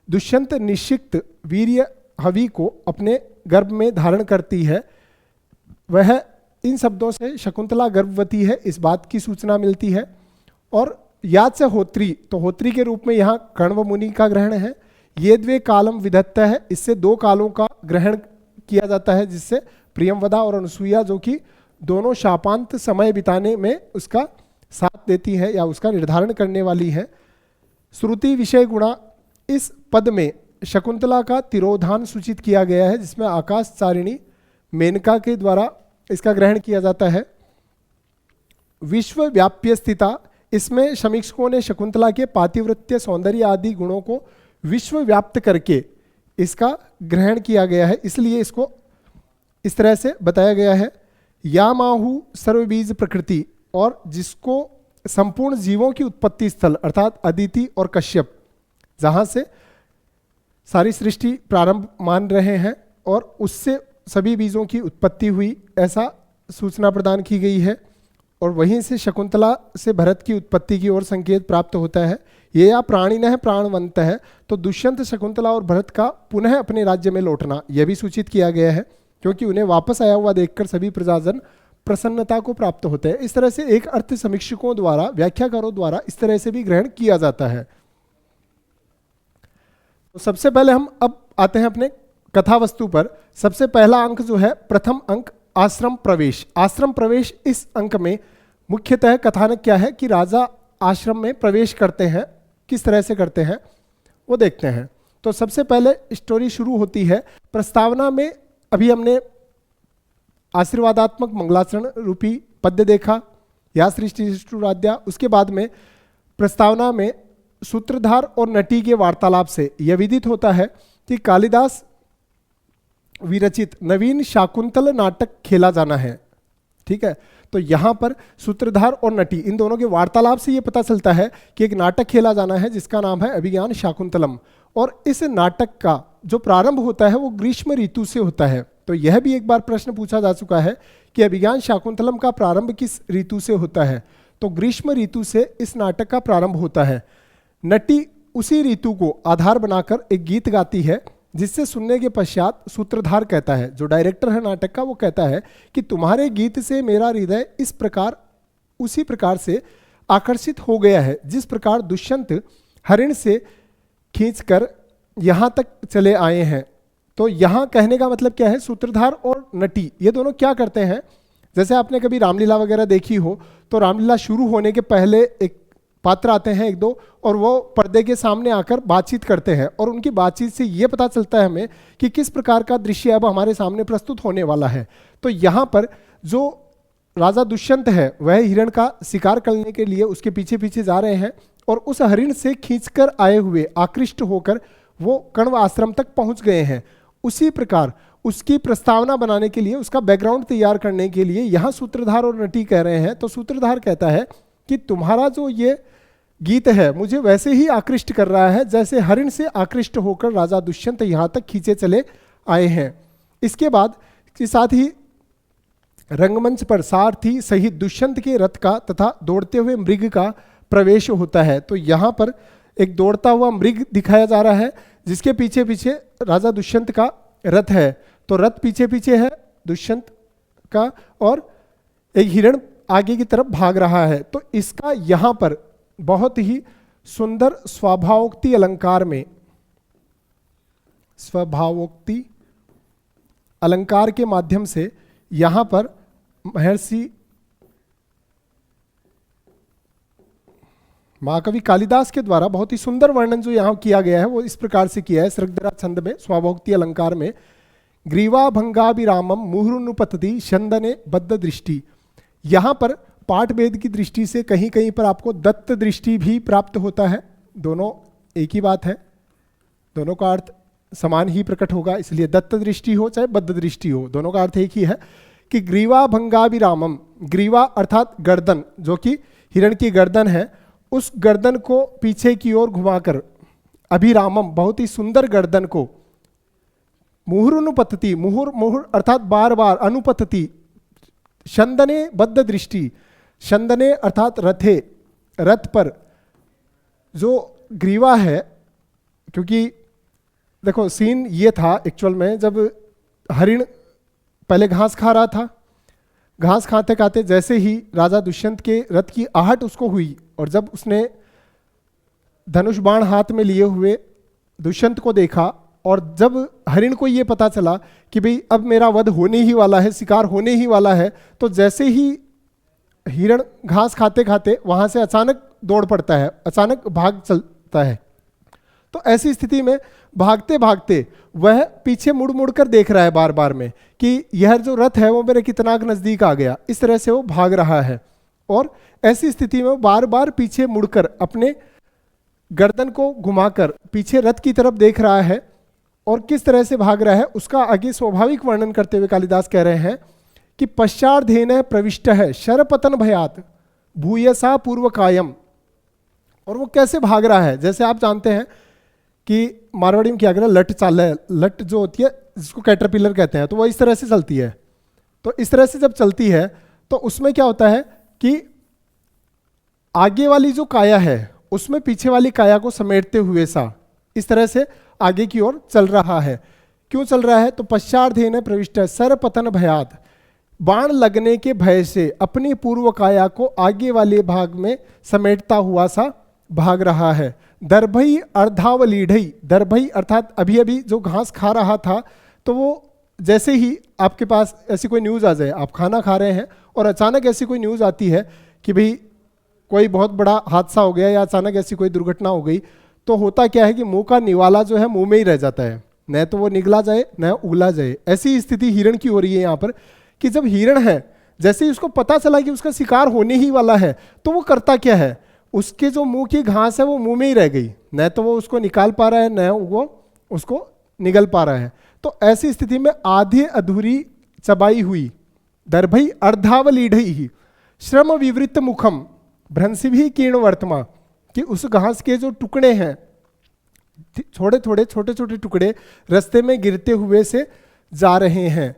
दुष्यंत निषिक्त वीर्य हवि को अपने गर्भ में धारण करती है, वह इन शब्दों से शकुंतला गर्भवती है, इस बात की सूचना मिलती है। और याद से होत्री, तो होत्री के रूप में यहाँ कण्व मुनि का ग्रहण है। ये द्वे कालम विधत्त है, इससे दो कालों का ग्रहण किया जाता है, जिससे प्रियमवदा और अनुसुईया जो कि दोनों शापांत समय बिताने में उसका साथ देती है या उसका निर्धारण करने वाली है। श्रुति विषय गुणा, इस पद में शकुंतला का तिरोधान सूचित किया गया है, जिसमें आकाशचारिणी मेनका के द्वारा इसका ग्रहण किया जाता है। विश्वव्याप्य स्थिता, इसमें समीक्षकों ने शकुंतला के पातिव्रत्य सौंदर्य आदि गुणों को विश्व व्याप्त करके इसका ग्रहण किया गया है, इसलिए इसको इस तरह से बताया गया है। यामाहु सर्वबीज प्रकृति, और जिसको संपूर्ण जीवों की उत्पत्ति स्थल अर्थात अदिति और कश्यप, जहां से सारी सृष्टि प्रारंभ मान रहे हैं और उससे सभी बीजों की उत्पत्ति हुई, ऐसा सूचना प्रदान की गई है। और वहीं से शकुंतला से भरत की उत्पत्ति की ओर संकेत प्राप्त होता है। ये या प्राणिनः प्राणवंत है, तो दुष्यंत शकुंतला और भरत का पुनः अपने राज्य में लौटना यह भी सूचित किया गया है, क्योंकि उन्हें वापस आया हुआ देखकर सभी प्रजाजन प्रसन्नता को प्राप्त होते हैं। इस तरह से एक अर्थ समीक्षकों द्वारा, व्याख्याकारों द्वारा इस तरह से भी ग्रहण किया जाता है। तो सबसे पहले हम अब आते हैं अपने कथा वस्तु पर। सबसे पहला अंक जो है, प्रथम अंक आश्रम प्रवेश। आश्रम प्रवेश, इस अंक में मुख्यतः कथानक क्या है कि राजा आश्रम में प्रवेश करते हैं, किस तरह से करते हैं वो देखते हैं। तो सबसे पहले स्टोरी शुरू होती है प्रस्तावना में। अभी हमने आशीर्वादात्मक मंगलाचरण रूपी पद्य देखा, या सृष्टिराद्या। उसके बाद में प्रस्तावना में सूत्रधार और नटी के वार्तालाप से यह विदित होता है कि कालिदास विरचित नवीन शाकुंतल नाटक खेला जाना है। ठीक है, तो यहाँ पर सूत्रधार और नटी इन दोनों के वार्तालाप से ये पता चलता है कि एक नाटक खेला जाना है जिसका नाम है अभिज्ञान शाकुंतलम। और इस नाटक का जो प्रारंभ होता है वो ग्रीष्म ऋतु से होता है। तो यह भी एक बार प्रश्न पूछा जा चुका है कि अभिज्ञान शाकुंतलम का प्रारंभ किस ऋतु से होता है, तो ग्रीष्म ऋतु से इस नाटक का प्रारंभ होता है। नटी उसी ऋतु को आधार बनाकर एक गीत गाती है, जिससे सुनने के पश्चात सूत्रधार कहता है, जो डायरेक्टर है नाटक का, वो कहता है कि तुम्हारे गीत से मेरा हृदय इस प्रकार उसी प्रकार से आकर्षित हो गया है जिस प्रकार दुष्यंत हरिण से खींचकर यहाँ तक चले आए हैं। तो यहाँ कहने का मतलब क्या है, सूत्रधार और नटी ये दोनों क्या करते हैं, जैसे आपने कभी रामलीला वगैरह देखी हो तो रामलीला शुरू होने के पहले एक पात्र आते हैं एक दो, और वो पर्दे के सामने आकर बातचीत करते हैं, और उनकी बातचीत से ये पता चलता है हमें कि किस प्रकार का दृश्य अब हमारे सामने प्रस्तुत होने वाला है। तो यहाँ पर जो राजा दुष्यंत है वह हिरण का शिकार करने के लिए उसके पीछे पीछे जा रहे हैं, और उस हरिण से खींचकर आए हुए आकृष्ट होकर वो कण्व आश्रम तक पहुंच गए हैं। उसी प्रकार उसकी प्रस्तावना बनाने के लिए, उसका बैकग्राउंड तैयार करने के लिए यहाँ सूत्रधार और नटी कह रहे हैं। तो सूत्रधार कहता है कि तुम्हारा जो ये गीत है मुझे वैसे ही आकृष्ट कर रहा है जैसे हरिण से आकृष्ट होकर राजा दुष्यंत यहाँ तक खींचे चले आए हैं। इसके बाद के साथ ही रंगमंच पर सारथी सहित दुष्यंत के रथ का तथा दौड़ते हुए मृग का प्रवेश होता है। तो यहाँ पर एक दौड़ता हुआ मृग दिखाया जा रहा है, जिसके पीछे पीछे राजा दुष्यंत का रथ है, तो रथ पीछे पीछे है दुष्यंत का और एक हिरण आगे की तरफ भाग रहा है। तो इसका यहां पर बहुत ही सुंदर स्वभावोक्ति अलंकार में, स्वभावोक्ति अलंकार के माध्यम से यहां पर महर्षि महाकवि कालिदास के द्वारा बहुत ही सुंदर वर्णन जो यहां किया गया है वो इस प्रकार से किया है सृगधरा छंद में, स्वभावोक्ति अलंकार में। ग्रीवा भंगाभिरामम मुहुरुनुपतति छंदने बद्ध दृष्टि। यहां पर पाठ भेद की दृष्टि से कहीं कहीं पर आपको दत्त दृष्टि भी प्राप्त होता है। दोनों एक ही बात है, दोनों का अर्थ समान ही प्रकट होगा, इसलिए दत्त दृष्टि हो चाहे बद्ध दृष्टि हो, दोनों का अर्थ एक ही है कि ग्रीवा भंगाभिरामम, ग्रीवा अर्थात गर्दन, जो कि हिरण की गर्दन है, उस गर्दन को पीछे की ओर घुमाकर, अभिरामम बहुत ही सुंदर गर्दन को, मुहुरुनुपतति, मुहुर मुहुर अर्थात बार बार, अनुपतति, छंदने बद्ध दृष्टि, छंदने अर्थात रथे, रथ पर जो ग्रीवा है, क्योंकि देखो सीन ये था एक्चुअल में, जब हरिण पहले घास खा रहा था, घास खाते खाते जैसे ही राजा दुष्यंत के रथ की आहट उसको हुई और जब उसने धनुष बाण हाथ में लिए हुए दुष्यंत को देखा और जब हरिण को ये पता चला कि भाई अब मेरा वध होने ही वाला है, शिकार होने ही वाला है, तो जैसे ही हिरण घास खाते खाते वहां से अचानक दौड़ पड़ता है, अचानक भाग चलता है। तो ऐसी स्थिति में भागते भागते वह पीछे मुड़ मुड़ कर देख रहा है बार बार में कि यह जो रथ है वो मेरे कितना नजदीक आ गया, इस तरह से वो भाग रहा है। और ऐसी स्थिति में वो बार बार पीछे मुड़कर अपने गर्दन को घुमाकर पीछे रथ की तरफ देख रहा है और किस तरह से भाग रहा है उसका आगे स्वाभाविक वर्णन करते हुए कालिदास कह रहे हैं कि पश्चार्धेन प्रविष्ट है शरपतन भयात भूयसा पूर्व कायम। और वो कैसे भाग रहा है, जैसे आप जानते हैं कि मारवाड़ी में क्या करें, लट चाल है, लट जो होती है जिसको कैटरपिलर कहते हैं, तो वो इस तरह से चलती है। तो इस तरह से जब चलती है तो उसमें क्या होता है कि आगे वाली जो काया है उसमें पीछे वाली काया को समेटते हुए सा इस तरह से आगे की ओर चल रहा है। क्यों चल रहा है, तो पश्चार्धेन प्रविष्ट सरपतन भयात, बाण लगने के भय से अपनी पूर्व काया को आगे वाले भाग में समेटता हुआ सा भाग रहा है। दर्भई अर्धावलीढ़ई, दर्भई अर्थात अभी अभी जो घास खा रहा था, तो वो जैसे ही आपके पास ऐसी कोई न्यूज़ आ जाए, आप खाना खा रहे हैं और अचानक ऐसी कोई न्यूज़ आती है कि भाई कोई बहुत बड़ा हादसा हो गया या अचानक ऐसी कोई दुर्घटना हो गई, तो होता क्या है कि मुंह का निवाला जो है मुंह में ही रह जाता है, न तो वो निगला जाए न उगला जाए। ऐसी स्थिति हिरण की हो रही है यहाँ पर कि जब हिरण है, जैसे ही उसको पता चला कि उसका शिकार होने ही वाला है, तो वो करता क्या है, उसके जो मुंह की घास है वो मुंह में ही रह गई, न तो वो उसको निकाल पा रहा है न वो उसको निगल पा रहा है। तो ऐसी स्थिति में आधी अधूरी चबाई हुई दर्भई अर्धावलीढ़ई ही श्रम विवृत मुखम भ्रंसि भी कीर्ण वर्तमा, कि उस घास के जो टुकड़े हैं, छोटे छोटे टुकड़े रास्ते में गिरते हुए से जा रहे हैं।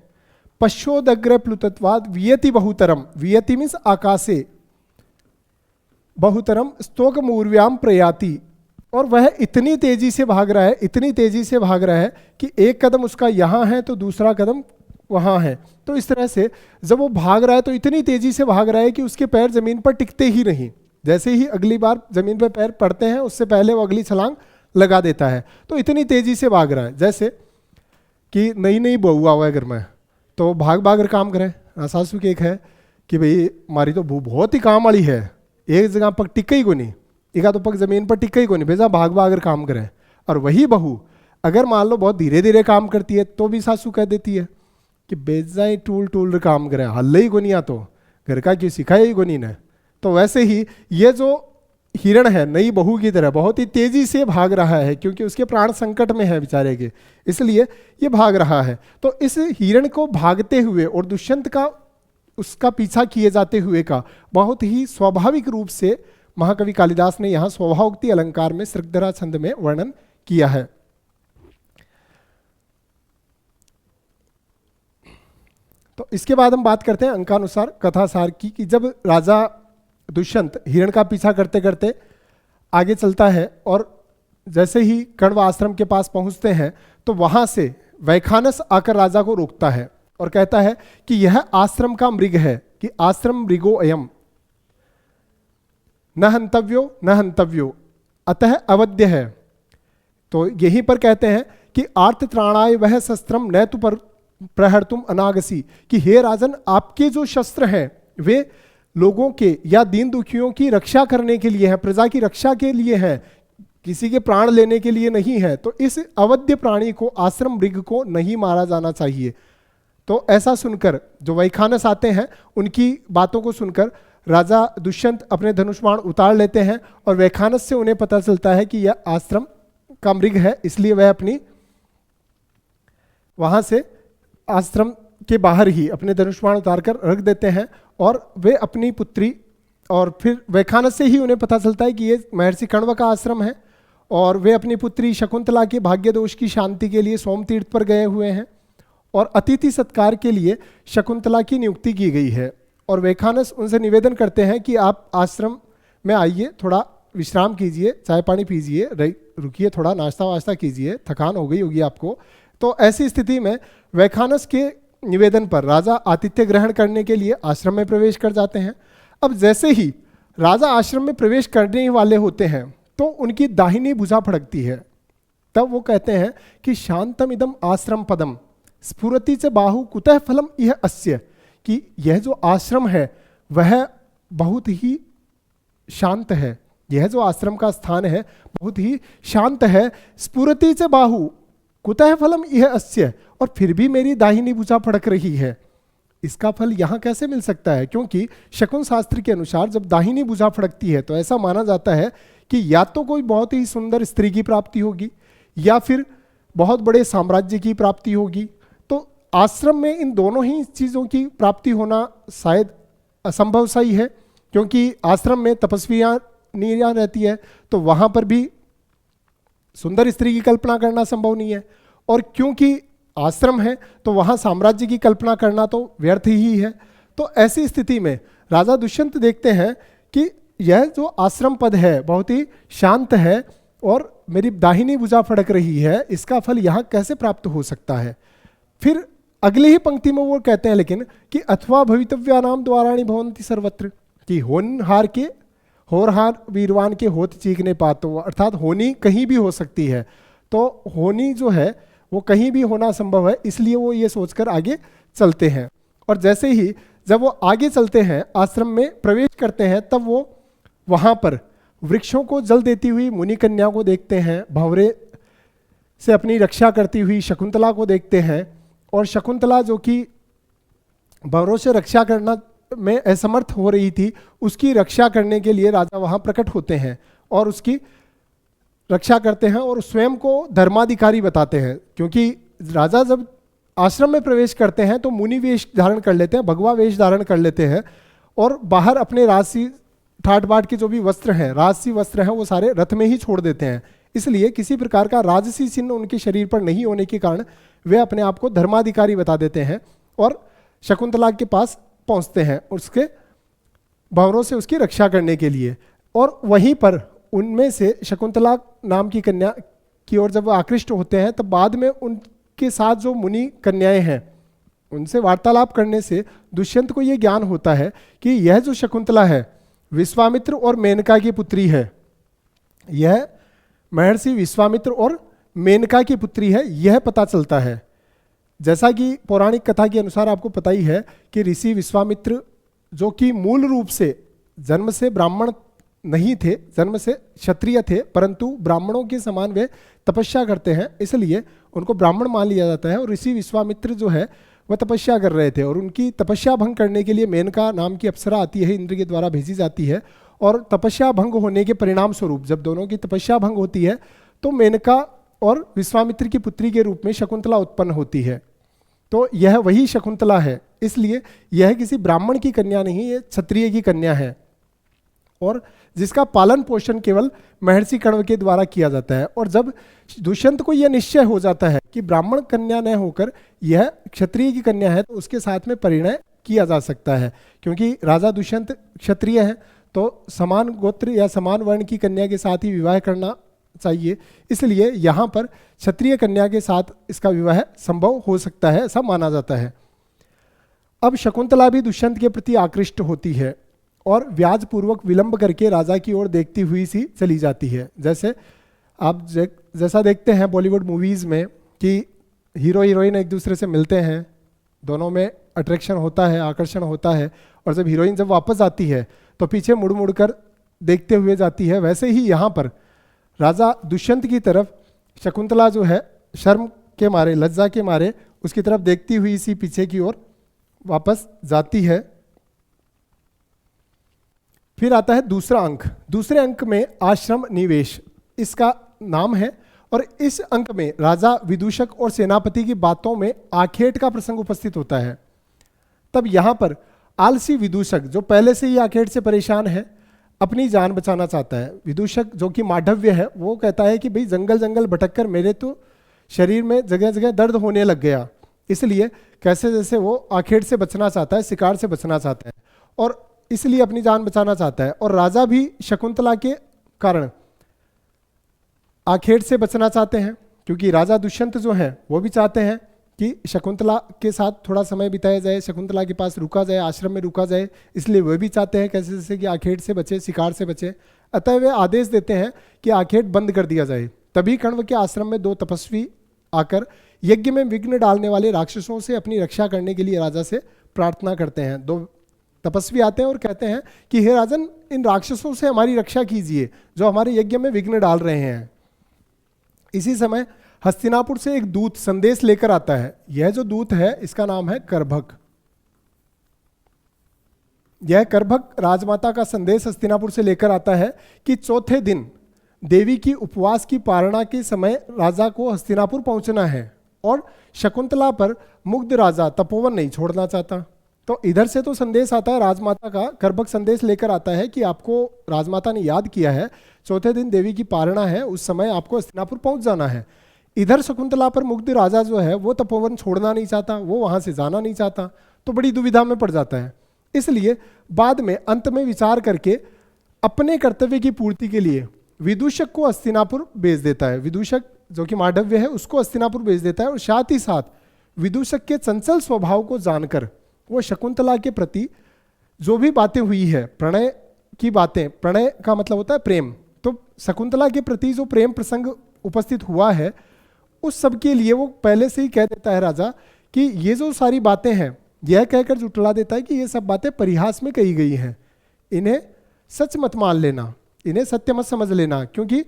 पश्चोदग्र प्लुतत्वाद वियति बहुतरम, वियति मीन्स आकाशे, बहुतरम स्तोक मूर्व्याम प्रयाति, और वह इतनी तेजी से भाग रहा है, इतनी तेजी से भाग रहा है कि एक कदम उसका यहाँ है तो दूसरा कदम वहाँ है। तो इस तरह से जब वो भाग रहा है तो इतनी तेजी से भाग रहा है कि उसके पैर जमीन पर टिकते ही नहीं, जैसे ही अगली बार जमीन पर पैर पड़ते हैं उससे पहले वो अगली छलांग लगा देता है। तो इतनी तेजी से भाग रहा है जैसे कि नई नई बहू हुआ है घर में, तो भाग भाग कर काम करे। सासू की एक है कि भाई हमारी तो बहुत ही काम वाली है, एक जगह पग टिक ही को नहीं, एक तो पग जमीन पर टिक ही को नहीं, भेजा भाग भाग कर काम करे। और वही बहू अगर मान लो बहुत धीरे धीरे काम करती है तो भी सासू कह देती है कि बेजाई टूल टूल काम करे, हल्ले ही को नहीं आ, तो घर का क्यों सिखाया ही को नहीं ने। तो वैसे ही ये जो हिरण है नई बहू की तरह बहुत ही तेजी से भाग रहा है, क्योंकि उसके प्राण संकट में है बेचारे के, इसलिए ये भाग रहा है। तो इस हिरण को भागते हुए और दुष्यंत का उसका पीछा किए जाते हुए का बहुत ही स्वाभाविक रूप से महाकवि कालिदास ने यहाँ स्वभावोक्ति अलंकार में सृगधरा छंद में वर्णन किया है। तो इसके बाद हम बात करते हैं अंकानुसार कथासार की, कि जब राजा दुष्यंत हिरण का पीछा करते करते आगे चलता है और जैसे ही कण्व आश्रम के पास पहुंचते हैं तो वहां से वैखानस आकर राजा को रोकता है और कहता है कि यह आश्रम का मृग है, कि आश्रम मृगो अयम न हंतव्यो अतः अवध्य है। तो यहीं पर कहते हैं कि आर्त त्राणाय वह शस्त्रम न तु पर प्रहर तुम अनागसी, कि हे राजन आपके जो शस्त्र हैं वे लोगों के या दीन दुखियों की रक्षा करने के लिए है, प्रजा की रक्षा के लिए है, किसी के प्राण लेने के लिए नहीं है। तो इस अवध्य प्राणी को, आश्रम मृग को नहीं मारा जाना चाहिए। तो ऐसा सुनकर जो वैखानस आते हैं उनकी बातों को सुनकर राजा दुष्यंत अपने धनुष बाण उतार लेते हैं और वैखानस से उन्हें पता चलता है कि यह आश्रम का मृग है, इसलिए वह अपनी वहां से आश्रम के बाहर ही अपने धनुष बाण उतारकर रख देते हैं और वे अपनी पुत्री, और फिर वैखानस से ही उन्हें पता चलता है कि ये महर्षि कण्व का आश्रम है और वे अपनी पुत्री शकुंतला के भाग्य दोष की शांति के लिए सोम तीर्थ पर गए हुए हैं और अतिथि सत्कार के लिए शकुंतला की नियुक्ति की गई है। और वैखानस उनसे निवेदन करते हैं कि आप आश्रम में आइए, थोड़ा विश्राम कीजिए, चाय पानी पीजिए, रुकिए, थोड़ा नाश्ता वाश्ता कीजिए, थकान हो गई होगी आपको। तो ऐसी स्थिति में वैखानस के निवेदन पर राजा आतिथ्य ग्रहण करने के लिए आश्रम में प्रवेश कर जाते हैं। अब जैसे ही राजा आश्रम में प्रवेश करने वाले होते हैं तो उनकी दाहिनी भुजा फड़कती है। तब वो कहते हैं कि शांतम इदम आश्रम पदम स्फुरति च बाहु कुतः फलम यह अस्य, कि यह जो आश्रम है वह बहुत ही शांत है, यह जो आश्रम का स्थान है बहुत ही शांत है। स्फुरति च बाहु कुतः फलम यह अस्य, और फिर भी मेरी दाहिनी भुजा फड़क रही है, इसका फल यहां कैसे मिल सकता है? क्योंकि शकुन शास्त्र के अनुसार जब दाहिनी भुजा फड़कती है तो ऐसा माना जाता है कि या तो कोई बहुत ही सुंदर स्त्री की प्राप्ति होगी या फिर बहुत बड़े साम्राज्य की प्राप्ति होगी। तो आश्रम में इन दोनों ही चीज़ों की प्राप्ति होना शायद असंभव सा ही है, क्योंकि आश्रम में तपस्वियाँ नीरियाँ रहती है तो वहाँ पर भी सुंदर स्त्री की कल्पना करना संभव नहीं है, और क्योंकि आश्रम है तो वहाँ साम्राज्य की कल्पना करना तो व्यर्थ ही है। तो ऐसी स्थिति में राजा दुष्यंत देखते हैं कि यह जो आश्रम पद है बहुत ही शांत है और मेरी दाहिनी भुजा फड़क रही है, इसका फल यहाँ कैसे प्राप्त हो सकता है? फिर अगली ही पंक्ति में वो कहते हैं लेकिन कि अथवा भवितव्यानाम द्वाराणि भवन्ति सर्वत्र, कि होरहार वीरवान के होत चीखने पातो, अर्थात होनी कहीं भी हो सकती है। तो होनी जो है वो कहीं भी होना संभव है, इसलिए वो ये सोचकर आगे चलते हैं। और जैसे ही जब वो आगे चलते हैं, आश्रम में प्रवेश करते हैं, तब वो वहाँ पर वृक्षों को जल देती हुई मुनि कन्या को देखते हैं, भंवरे से अपनी रक्षा करती हुई शकुंतला को देखते हैं, और शकुंतला जो कि भंवरों से रक्षा करना में असमर्थ हो रही थी, उसकी रक्षा करने के लिए राजा वहाँ प्रकट होते हैं और उसकी रक्षा करते हैं और स्वयं को धर्माधिकारी बताते हैं। क्योंकि राजा जब आश्रम में प्रवेश करते हैं तो मुनि वेश धारण कर लेते हैं, भगवा वेश धारण कर लेते हैं, और बाहर अपने राजसी ठाट बाट के जो भी वस्त्र हैं, राजसी वस्त्र हैं, वो सारे रथ में ही छोड़ देते हैं। इसलिए किसी प्रकार का राजसी चिन्ह उनके शरीर पर नहीं होने के कारण वे अपने आप को धर्माधिकारी बता देते हैं और शकुंतला के पास पहुंचते हैं उसके भंवरों से उसकी रक्षा करने के लिए। और वहीं पर उनमें से शकुंतला नाम की कन्या की ओर जब वो आकृष्ट होते हैं, तब बाद में उनके साथ जो मुनि कन्याएं हैं उनसे वार्तालाप करने से दुष्यंत को ये ज्ञान होता है कि यह जो शकुंतला है विश्वामित्र और मेनका की पुत्री है, यह महर्षि विश्वामित्र और मेनका की पुत्री है, यह पता चलता है। जैसा कि पौराणिक कथा के अनुसार आपको पता ही है कि ऋषि विश्वामित्र जो कि मूल रूप से जन्म से ब्राह्मण नहीं थे, जन्म से क्षत्रिय थे, परंतु ब्राह्मणों के समान वे तपस्या करते हैं, इसलिए उनको ब्राह्मण मान लिया जाता है। और ऋषि विश्वामित्र जो है वह तपस्या कर रहे थे और उनकी तपस्या भंग करने के लिए मेनका नाम की अप्सरा आती है, इंद्र के द्वारा भेजी जाती है, और तपस्या भंग होने के परिणाम स्वरूप जब दोनों की तपस्या भंग होती है तो मेनका और विश्वामित्र की पुत्री के रूप में शकुंतला उत्पन्न होती है। तो यह वही शकुंतला है, इसलिए यह किसी ब्राह्मण की कन्या नहीं, यह क्षत्रिय की कन्या है, और जिसका पालन पोषण केवल महर्षि कण्व के द्वारा किया जाता है। और जब दुष्यंत को यह निश्चय हो जाता है कि ब्राह्मण कन्या न होकर यह क्षत्रिय की कन्या है, तो उसके साथ में परिणय किया जा सकता है, क्योंकि राजा दुष्यंत क्षत्रिय है, तो समान गोत्र या समान वर्ण की कन्या के साथ ही विवाह करना चाहिए, इसलिए यहाँ पर क्षत्रिय कन्या के साथ इसका विवाह संभव हो सकता है, ऐसा माना जाता है। अब शकुंतला भी दुष्यंत के प्रति आकृष्ट होती है और व्याज पूर्वक विलंब करके राजा की ओर देखती हुई सी चली जाती है। जैसे आप जैसा देखते हैं बॉलीवुड मूवीज़ में कि हीरो हीरोइन एक दूसरे से मिलते हैं, दोनों में अट्रैक्शन होता है, आकर्षण होता है, और जब हीरोइन जब वापस आती है तो पीछे मुड़ मुड़ कर देखते हुए जाती है। वैसे ही यहाँ पर राजा दुष्यंत की तरफ शकुंतला जो है शर्म के मारे, लज्जा के मारे उसकी तरफ देखती हुई सी पीछे की ओर वापस जाती है। फिर आता है दूसरा अंक। दूसरे अंक में आश्रम निवेश इसका नाम है, और इस अंक में राजा विदूषक और सेनापति की बातों में आखेट का प्रसंग उपस्थित होता है। तब यहां पर आलसी विदूषक जो पहले से ही आखेट से परेशान है, अपनी जान बचाना चाहता है। विदूषक जो कि मांडव्य है, वो कहता है कि भाई जंगल जंगल भटक कर मेरे तो शरीर में जगह जगह दर्द होने लग गया, इसलिए कैसे जैसे वो आखेट से बचना चाहता है, शिकार से बचना चाहता है, और इसलिए अपनी जान बचाना चाहता है। और राजा भी शकुंतला के कारण आखेट से बचना चाहते हैं, क्योंकि राजा दुष्यंत जो है वो भी चाहते हैं कि शकुंतला के साथ थोड़ा समय बिताया जाए, शकुंतला के पास रुका जाए, आश्रम में रुका जाए, इसलिए वे भी चाहते हैं कैसे जैसे कि आखेट से बचे, शिकार से बचे। अतः वे आदेश देते हैं कि आखेट बंद कर दिया जाए। तभी कण्व के आश्रम में 2 तपस्वी आकर यज्ञ में विघ्न डालने वाले राक्षसों से अपनी रक्षा करने के लिए राजा से प्रार्थना करते हैं। 2 तपस्वी आते हैं और कहते हैं कि हे राजन, इन राक्षसों से हमारी रक्षा कीजिए जो हमारे यज्ञ में विघ्न डाल रहे हैं। इसी समय हस्तिनापुर से एक दूत संदेश लेकर आता है। यह जो दूत है इसका नाम है करभक। यह करभक राजमाता का संदेश हस्तिनापुर से लेकर आता है कि चौथे दिन देवी की उपवास की पारणा के समय राजा को हस्तिनापुर पहुंचना है, और शकुंतला पर मुग्ध राजा तपोवन नहीं छोड़ना चाहता। तो इधर से तो संदेश आता है राजमाता का, करभक संदेश लेकर आता है कि आपको राजमाता ने याद किया है, चौथे दिन देवी की पारणा है, उस समय आपको हस्तिनापुर पहुंच जाना है। इधर शकुंतला पर मुग्ध राजा जो है वो तपोवन छोड़ना नहीं चाहता, वो वहां से जाना नहीं चाहता, तो बड़ी दुविधा में पड़ जाता है। इसलिए बाद में अंत में विचार करके अपने कर्तव्य की पूर्ति के लिए विदूषक को हस्तिनापुर भेज देता है। विदूषक जो कि मांडव्य है उसको हस्तिनापुर भेज देता है, और साथ ही साथ विदूषक के चंचल स्वभाव को जानकर वो शकुंतला के प्रति जो भी बातें हुई है, प्रणय की बातें, प्रणय का मतलब होता है प्रेम, तो शकुंतला के प्रति जो प्रेम प्रसंग उपस्थित हुआ है उस सब के लिए वो पहले से ही कह देता है राजा कि ये जो सारी बातें हैं, यह कहकर जुटला देता है कि ये सब बातें परिहास में कही गई हैं, इन्हें सच मत मान लेना, इन्हें सत्य मत समझ लेना। क्योंकि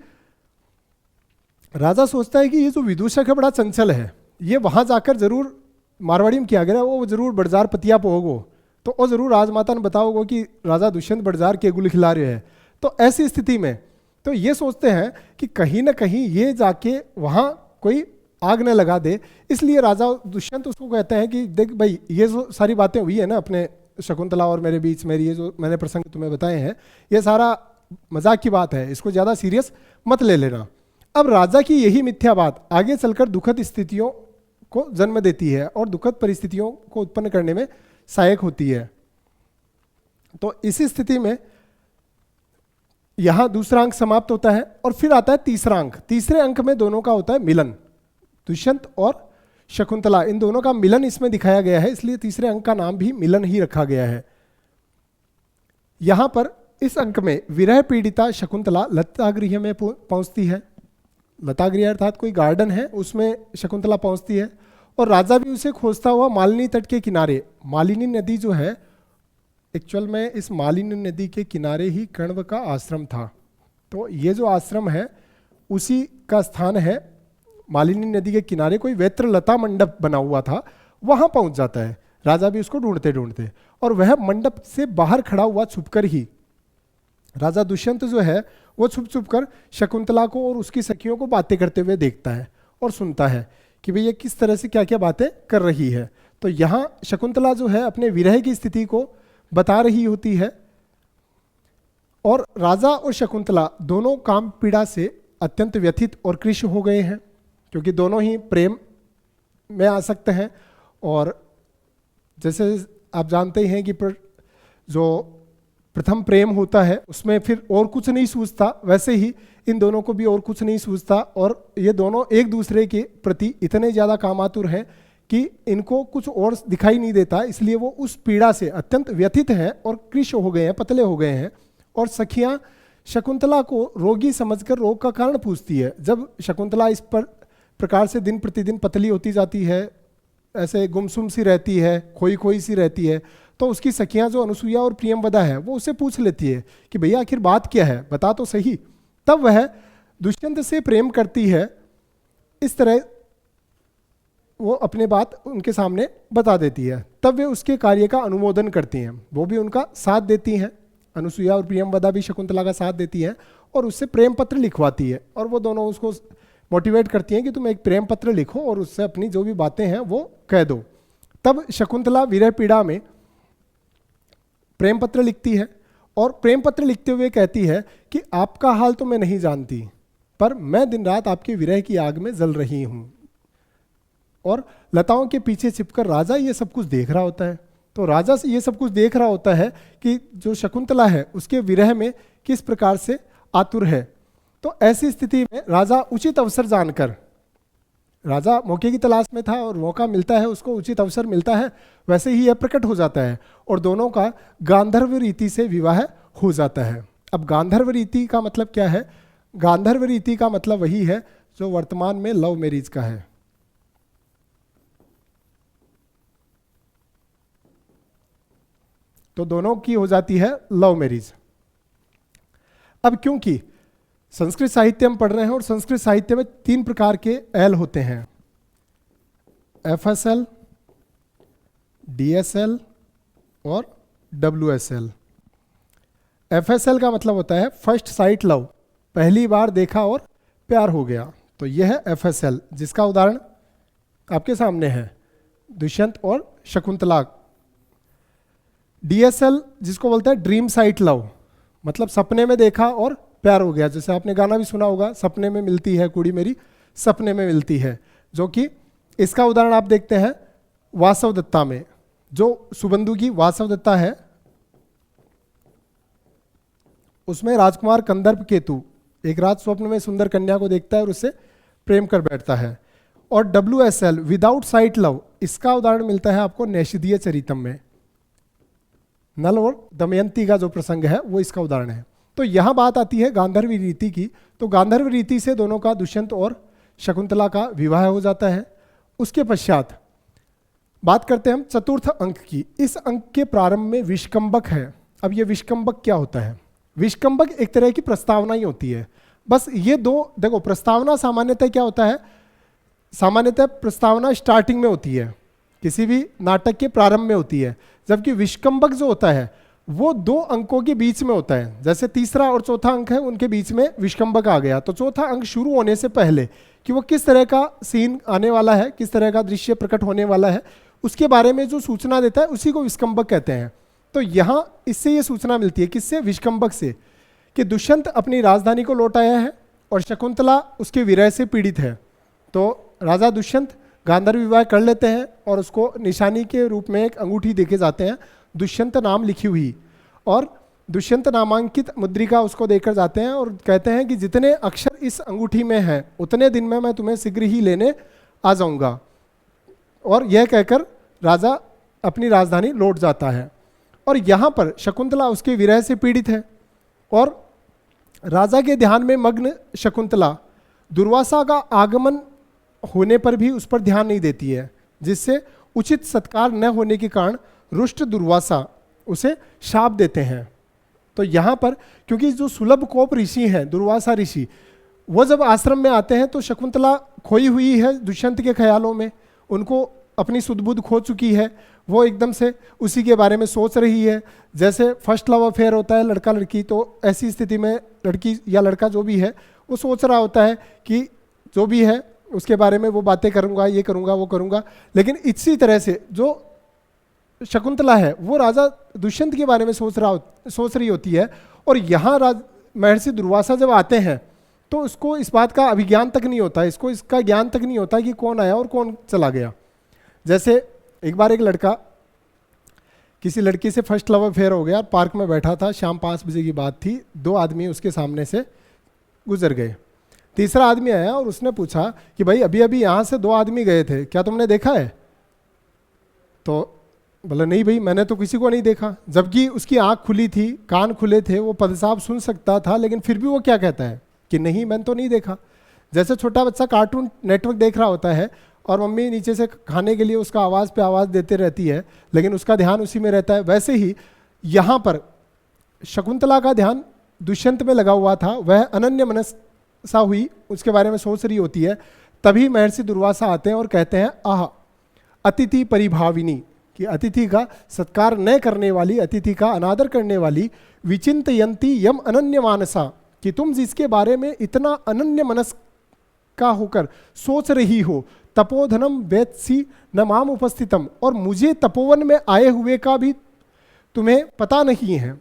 राजा सोचता है कि ये जो विदूषक है बड़ा चंचल है, ये वहां जाकर जरूर मारवाड़ी में किया गया वो जरूर बड़जार पतिया पोगो, तो वो जरूर राजमाता ने बताओगे कि राजा दुष्यंत बड़जार के गुल खिला रहे हैं। तो ऐसी स्थिति में तो ये सोचते हैं कि कहीं ना कहीं ये जाके वहां कोई आग न लगा दे, इसलिए राजा दुष्यंत उसको कहते हैं कि देख भाई, ये जो सारी बातें हुई है ना अपने शकुंतला और मेरे बीच में, ये जो मैंने प्रसंग तुम्हें बताए हैं, ये सारा मजाक की बात है, इसको ज़्यादा सीरियस मत ले लेना। अब राजा की यही मिथ्या बात आगे चलकर दुखद स्थितियों को जन्म देती है और दुखद परिस्थितियों को उत्पन्न करने में सहायक होती है। तो इसी स्थिति में यहां दूसरा अंक समाप्त होता है, और फिर आता है तीसरा अंक। तीसरे अंक में दोनों का होता है मिलन, दुष्यंत और शकुंतला, इन दोनों का मिलन इसमें दिखाया गया है, इसलिए तीसरे अंक का नाम भी मिलन ही रखा गया है। यहां पर इस अंक में विरह पीड़िता शकुंतला लतागृह में पहुंचती है। लतागृह अर्थात कोई गार्डन है, उसमें शकुंतला पहुंचती है, और राजा भी उसे खोजता हुआ मालिनी तट के किनारे, मालिनी नदी जो है एक्चुअल में इस मालिनी नदी के किनारे ही कण्व का आश्रम था, तो ये जो आश्रम है उसी का स्थान है। मालिनी नदी के किनारे कोई वेत्र लता मंडप बना हुआ था, वहां पहुंच जाता है राजा भी उसको ढूंढते ढूंढते, और वह मंडप से बाहर खड़ा हुआ छुपकर ही राजा दुष्यंत जो है वो छुप छुप कर शकुंतला को और उसकी सखियों को बातें करते हुए देखता है और सुनता है कि भाई ये किस तरह से क्या क्या बातें कर रही है। तो यहाँ शकुंतला जो है अपने विरह की स्थिति को बता रही होती है, और राजा और शकुंतला दोनों काम पीड़ा से अत्यंत व्यथित और कृश हो गए हैं, क्योंकि दोनों ही प्रेम में आसक्त हैं। और जैसे आप जानते ही हैं कि जो प्रथम प्रेम होता है उसमें फिर और कुछ नहीं सूझता, वैसे ही इन दोनों को भी और कुछ नहीं सूझता और ये दोनों एक दूसरे के प्रति इतने ज़्यादा कामातुर हैं कि इनको कुछ और दिखाई नहीं देता, इसलिए वो उस पीड़ा से अत्यंत व्यथित हैं और कृश हो गए हैं, पतले हो गए हैं। और सखियाँ शकुंतला को रोगी समझकर रोग का कारण पूछती है। जब शकुंतला इस प्रकार से दिन प्रतिदिन पतली होती जाती है, ऐसे गुमसुम सी रहती है, खोई खोई सी रहती है, तो उसकी सखियाँ जो अनुसुईया और प्रियंवदा है वो उससे पूछ लेती है कि भैया आखिर बात क्या है, बता तो सही। तब वह दुष्यंत से प्रेम करती है। इस तरह वो अपनी बात उनके सामने बता देती है। तब वे उसके कार्य का अनुमोदन करती हैं, वो भी उनका साथ देती हैं। अनुसुईया और प्रियंवदा भी शकुंतला का साथ देती हैं और उससे प्रेम पत्र लिखवाती है और वो दोनों उसको मोटिवेट करती हैं कि तुम एक प्रेम पत्र लिखो और उससे अपनी जो भी बातें हैं वो कह दो। तब शकुंतला विरह पीड़ा में प्रेम पत्र लिखती है और प्रेम पत्र लिखते हुए कहती है कि आपका हाल तो मैं नहीं जानती, पर मैं दिन रात आपके विरह की आग में जल रही हूँ। और लताओं के पीछे छिपकर राजा ये सब कुछ देख रहा होता है। तो राजा से ये सब कुछ देख रहा होता है कि जो शकुंतला है उसके विरह में किस प्रकार से आतुर है। तो ऐसी स्थिति में राजा उचित अवसर जानकर, राजा मौके की तलाश में था और मौका मिलता है, उसको उचित अवसर मिलता है, वैसे ही यह प्रकट हो जाता है और दोनों का गांधर्व रीति से विवाह हो जाता है। अब गांधर्व रीति का मतलब क्या है? गांधर्व रीति का मतलब वही है जो वर्तमान में लव मैरिज का है। तो दोनों की हो जाती है लव मैरिज। अब क्योंकि संस्कृत साहित्य हम पढ़ रहे हैं और संस्कृत साहित्य में 3 प्रकार के एल होते हैं, FSL, DSL और WSL। FSL का मतलब होता है फर्स्ट साइट लव, पहली बार देखा और प्यार हो गया। तो यह है FSL, जिसका उदाहरण आपके सामने है, दुष्यंत और शकुंतला। DSL जिसको बोलते हैं ड्रीम साइट लव, मतलब सपने में देखा और प्यार हो गया। जैसे आपने गाना भी सुना होगा, सपने में मिलती है कुड़ी मेरी, सपने में मिलती है, जो कि इसका उदाहरण आप देखते हैं वासव दत्ता में। जो सुबंधु की वासव दत्ता है उसमें राजकुमार कंदर्प केतु एक रात स्वप्न में सुंदर कन्या को देखता है और उससे प्रेम कर बैठता है। और WSL विदाउट साइट लव, इसका उदाहरण मिलता है आपको नैषधीय चरितम में। नल और दमयंती का जो प्रसंग है वो इसका उदाहरण है। तो यहां बात आती है गांधर्व रीति की। तो गांधर्व रीति से दोनों का, दुष्यंत और शकुंतला का विवाह हो जाता है। उसके पश्चात बात करते हैं हम चतुर्थ अंक की। इस अंक के प्रारंभ में विष्कंबक है। अब ये विष्कंबक क्या होता है? विष्कंबक एक तरह की प्रस्तावना ही होती है। बस ये दो, देखो प्रस्तावना सामान्यतः क्या होता है, सामान्यतः प्रस्तावना स्टार्टिंग में होती है, किसी भी नाटक के प्रारंभ में होती है, जबकि विष्कंबक जो होता है वो 2 अंकों के बीच में होता है। जैसे तीसरा और चौथा अंक है, उनके बीच में विष्कंबक आ गया। तो चौथा अंक शुरू होने से पहले कि वो किस तरह का सीन आने वाला है, किस तरह का दृश्य प्रकट होने वाला है, उसके बारे में जो सूचना देता है उसी को विष्कंबक कहते हैं। तो यहाँ इससे ये सूचना मिलती है, किससे? विष्कंबक से, कि दुष्यंत अपनी राजधानी को लौट आया है और शकुंतला उसके विरह से पीड़ित है। तो राजा दुष्यंत गांधर्व विवाह कर लेते हैं और उसको निशानी के रूप में एक अंगूठी देके जाते हैं, दुष्यंत नाम लिखी हुई, और दुष्यंत नामांकित मुद्रिका उसको देकर जाते हैं और कहते हैं कि जितने अक्षर इस अंगूठी में हैं उतने दिन में मैं तुम्हें शीघ्र ही लेने आ जाऊंगा। और यह कहकर राजा अपनी राजधानी लौट जाता है। और यहाँ पर शकुंतला उसके विरह से पीड़ित है और राजा के ध्यान में मग्न शकुंतला दुर्वासा का आगमन होने पर भी उस पर ध्यान नहीं देती है, जिससे उचित सत्कार न होने के कारण रुष्ट दुर्वासा उसे शाप देते हैं। तो यहाँ पर क्योंकि जो सुलभ कोप ऋषि हैं, दुर्वासा ऋषि, वो जब आश्रम में आते हैं तो शकुंतला खोई हुई है दुष्यंत के ख्यालों में, उनको अपनी सुध-बुध खो चुकी है, वो एकदम से उसी के बारे में सोच रही है। जैसे फर्स्ट लव अफेयर होता है लड़का लड़की, तो ऐसी स्थिति में लड़की या लड़का जो भी है वो सोच रहा होता है कि जो भी है उसके बारे में वो बातें करूंगा, ये करूंगा, वो करूंगा। लेकिन इसी तरह से जो शकुंतला है वो राजा दुष्यंत के बारे में सोच रही होती है। और यहाँ महर्षि दुर्वासा जब आते हैं तो उसको इस बात का अभिज्ञान तक नहीं होता, इसको इसका ज्ञान तक नहीं होता कि कौन आया और कौन चला गया। जैसे एक बार एक लड़का किसी लड़की से फर्स्ट लव अफेयर हो गया, पार्क में बैठा था, शाम 5 बजे की बात थी, 2 आदमी उसके सामने से गुजर गए। तीसरा आदमी आया और उसने पूछा कि भाई अभी अभी यहाँ से 2 आदमी गए थे, क्या तुमने देखा है? तो बोला नहीं भाई, मैंने तो किसी को नहीं देखा। जबकि उसकी आंख खुली थी, कान खुले थे, वो पदसाब सुन सकता था, लेकिन फिर भी वो क्या कहता है कि नहीं मैंने तो नहीं देखा। जैसे छोटा बच्चा कार्टून नेटवर्क देख रहा होता है और मम्मी नीचे से खाने के लिए उसका आवाज़ पे आवाज़ देते रहती है, लेकिन उसका ध्यान उसी में रहता है। वैसे ही यहाँ पर शकुंतला का ध्यान दुष्यंत में लगा हुआ था। वह अनन्य मनसा हुई, उसके बारे में सोच रही होती है। तभी महर्षि दुर्वासा आते हैं और कहते हैं आह अतिथि परिभाविनी, कि अतिथि का सत्कार न करने वाली, अतिथि का अनादर करने वाली, विचिंतयंती यम अनन्य मानसा, कि तुम जिसके बारे में इतना अनन्य मनस का होकर सोच रही हो, तपोधनम वेत्सी न माम उपस्थितम, और मुझे तपोवन में आए हुए का भी तुम्हें पता नहीं है।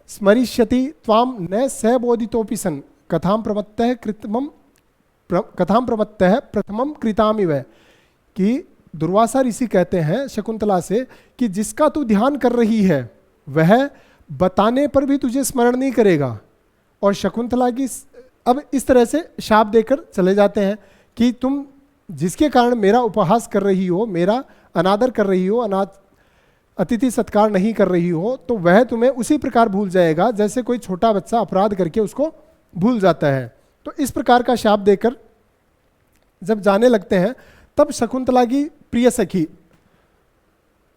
स्मरिष्यति त्वाम न सबोधितोपि सन कथाम प्रमत्तः प्रथमम कृतामिव, कि दुर्वासा ऋषि कहते हैं शकुंतला से कि जिसका तू ध्यान कर रही है वह बताने पर भी तुझे स्मरण नहीं करेगा। और शकुंतला की अब इस तरह से शाप देकर चले जाते हैं कि तुम जिसके कारण मेरा उपहास कर रही हो, मेरा अनादर कर रही हो, अतिथि सत्कार नहीं कर रही हो, तो वह तुम्हें उसी प्रकार भूल जाएगा जैसे कोई छोटा बच्चा अपराध करके उसको भूल जाता है। तो इस प्रकार का शाप देकर जब जाने लगते हैं, तब शकुंतला की प्रिय सखी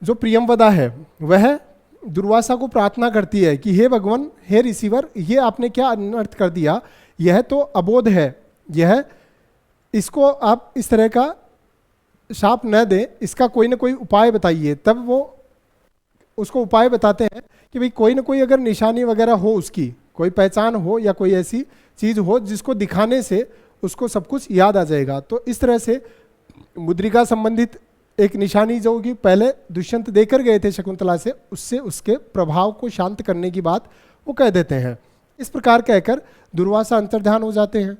जो प्रियमवदा है वह दुर्वासा को प्रार्थना करती है कि हे भगवान, हे ऋषिवर, ये आपने क्या अनर्थ कर दिया, यह तो अबोध है, यह इसको आप इस तरह का शाप न दें, इसका कोई ना कोई उपाय बताइए। तब वो उसको उपाय बताते हैं कि भाई कोई ना कोई अगर निशानी वगैरह हो, उसकी कोई पहचान हो या कोई ऐसी चीज़ हो जिसको दिखाने से उसको सब कुछ याद आ जाएगा। तो इस तरह से मुद्रिका संबंधित एक निशानी जो कि पहले दुष्यंत देकर गए थे शकुंतला से, उससे उसके प्रभाव को शांत करने की बात वो कह देते हैं। इस प्रकार कहकर दुर्वासा अंतर्ध्यान हो जाते हैं।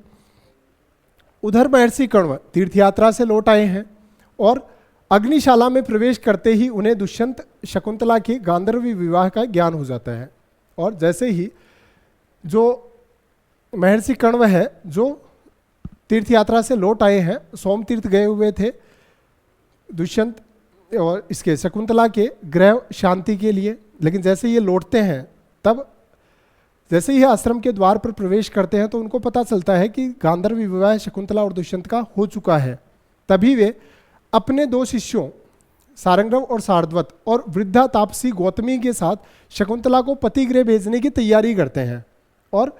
उधर महर्षि कण्व तीर्थयात्रा से लौट आए हैं और अग्निशाला में प्रवेश करते ही उन्हें दुष्यंत शकुंतला के गांधर्वी विवाह का ज्ञान हो जाता है। और जैसे ही जो महर्षि कण्व है जो तीर्थयात्रा से लौट आए हैं, सोम तीर्थ गए हुए थे दुष्यंत और इसके शकुंतला के ग्रह शांति के लिए, लेकिन जैसे ये लौटते हैं तब जैसे ही आश्रम के द्वार पर प्रवेश करते हैं तो उनको पता चलता है कि गांधर्वी विवाह शकुंतला और दुष्यंत का हो चुका है। तभी वे अपने 2 शिष्यों सारंगव और सारद्वत और वृद्धा तापसी गौतमी के साथ शकुंतला को पतिगृह भेजने की तैयारी करते हैं। और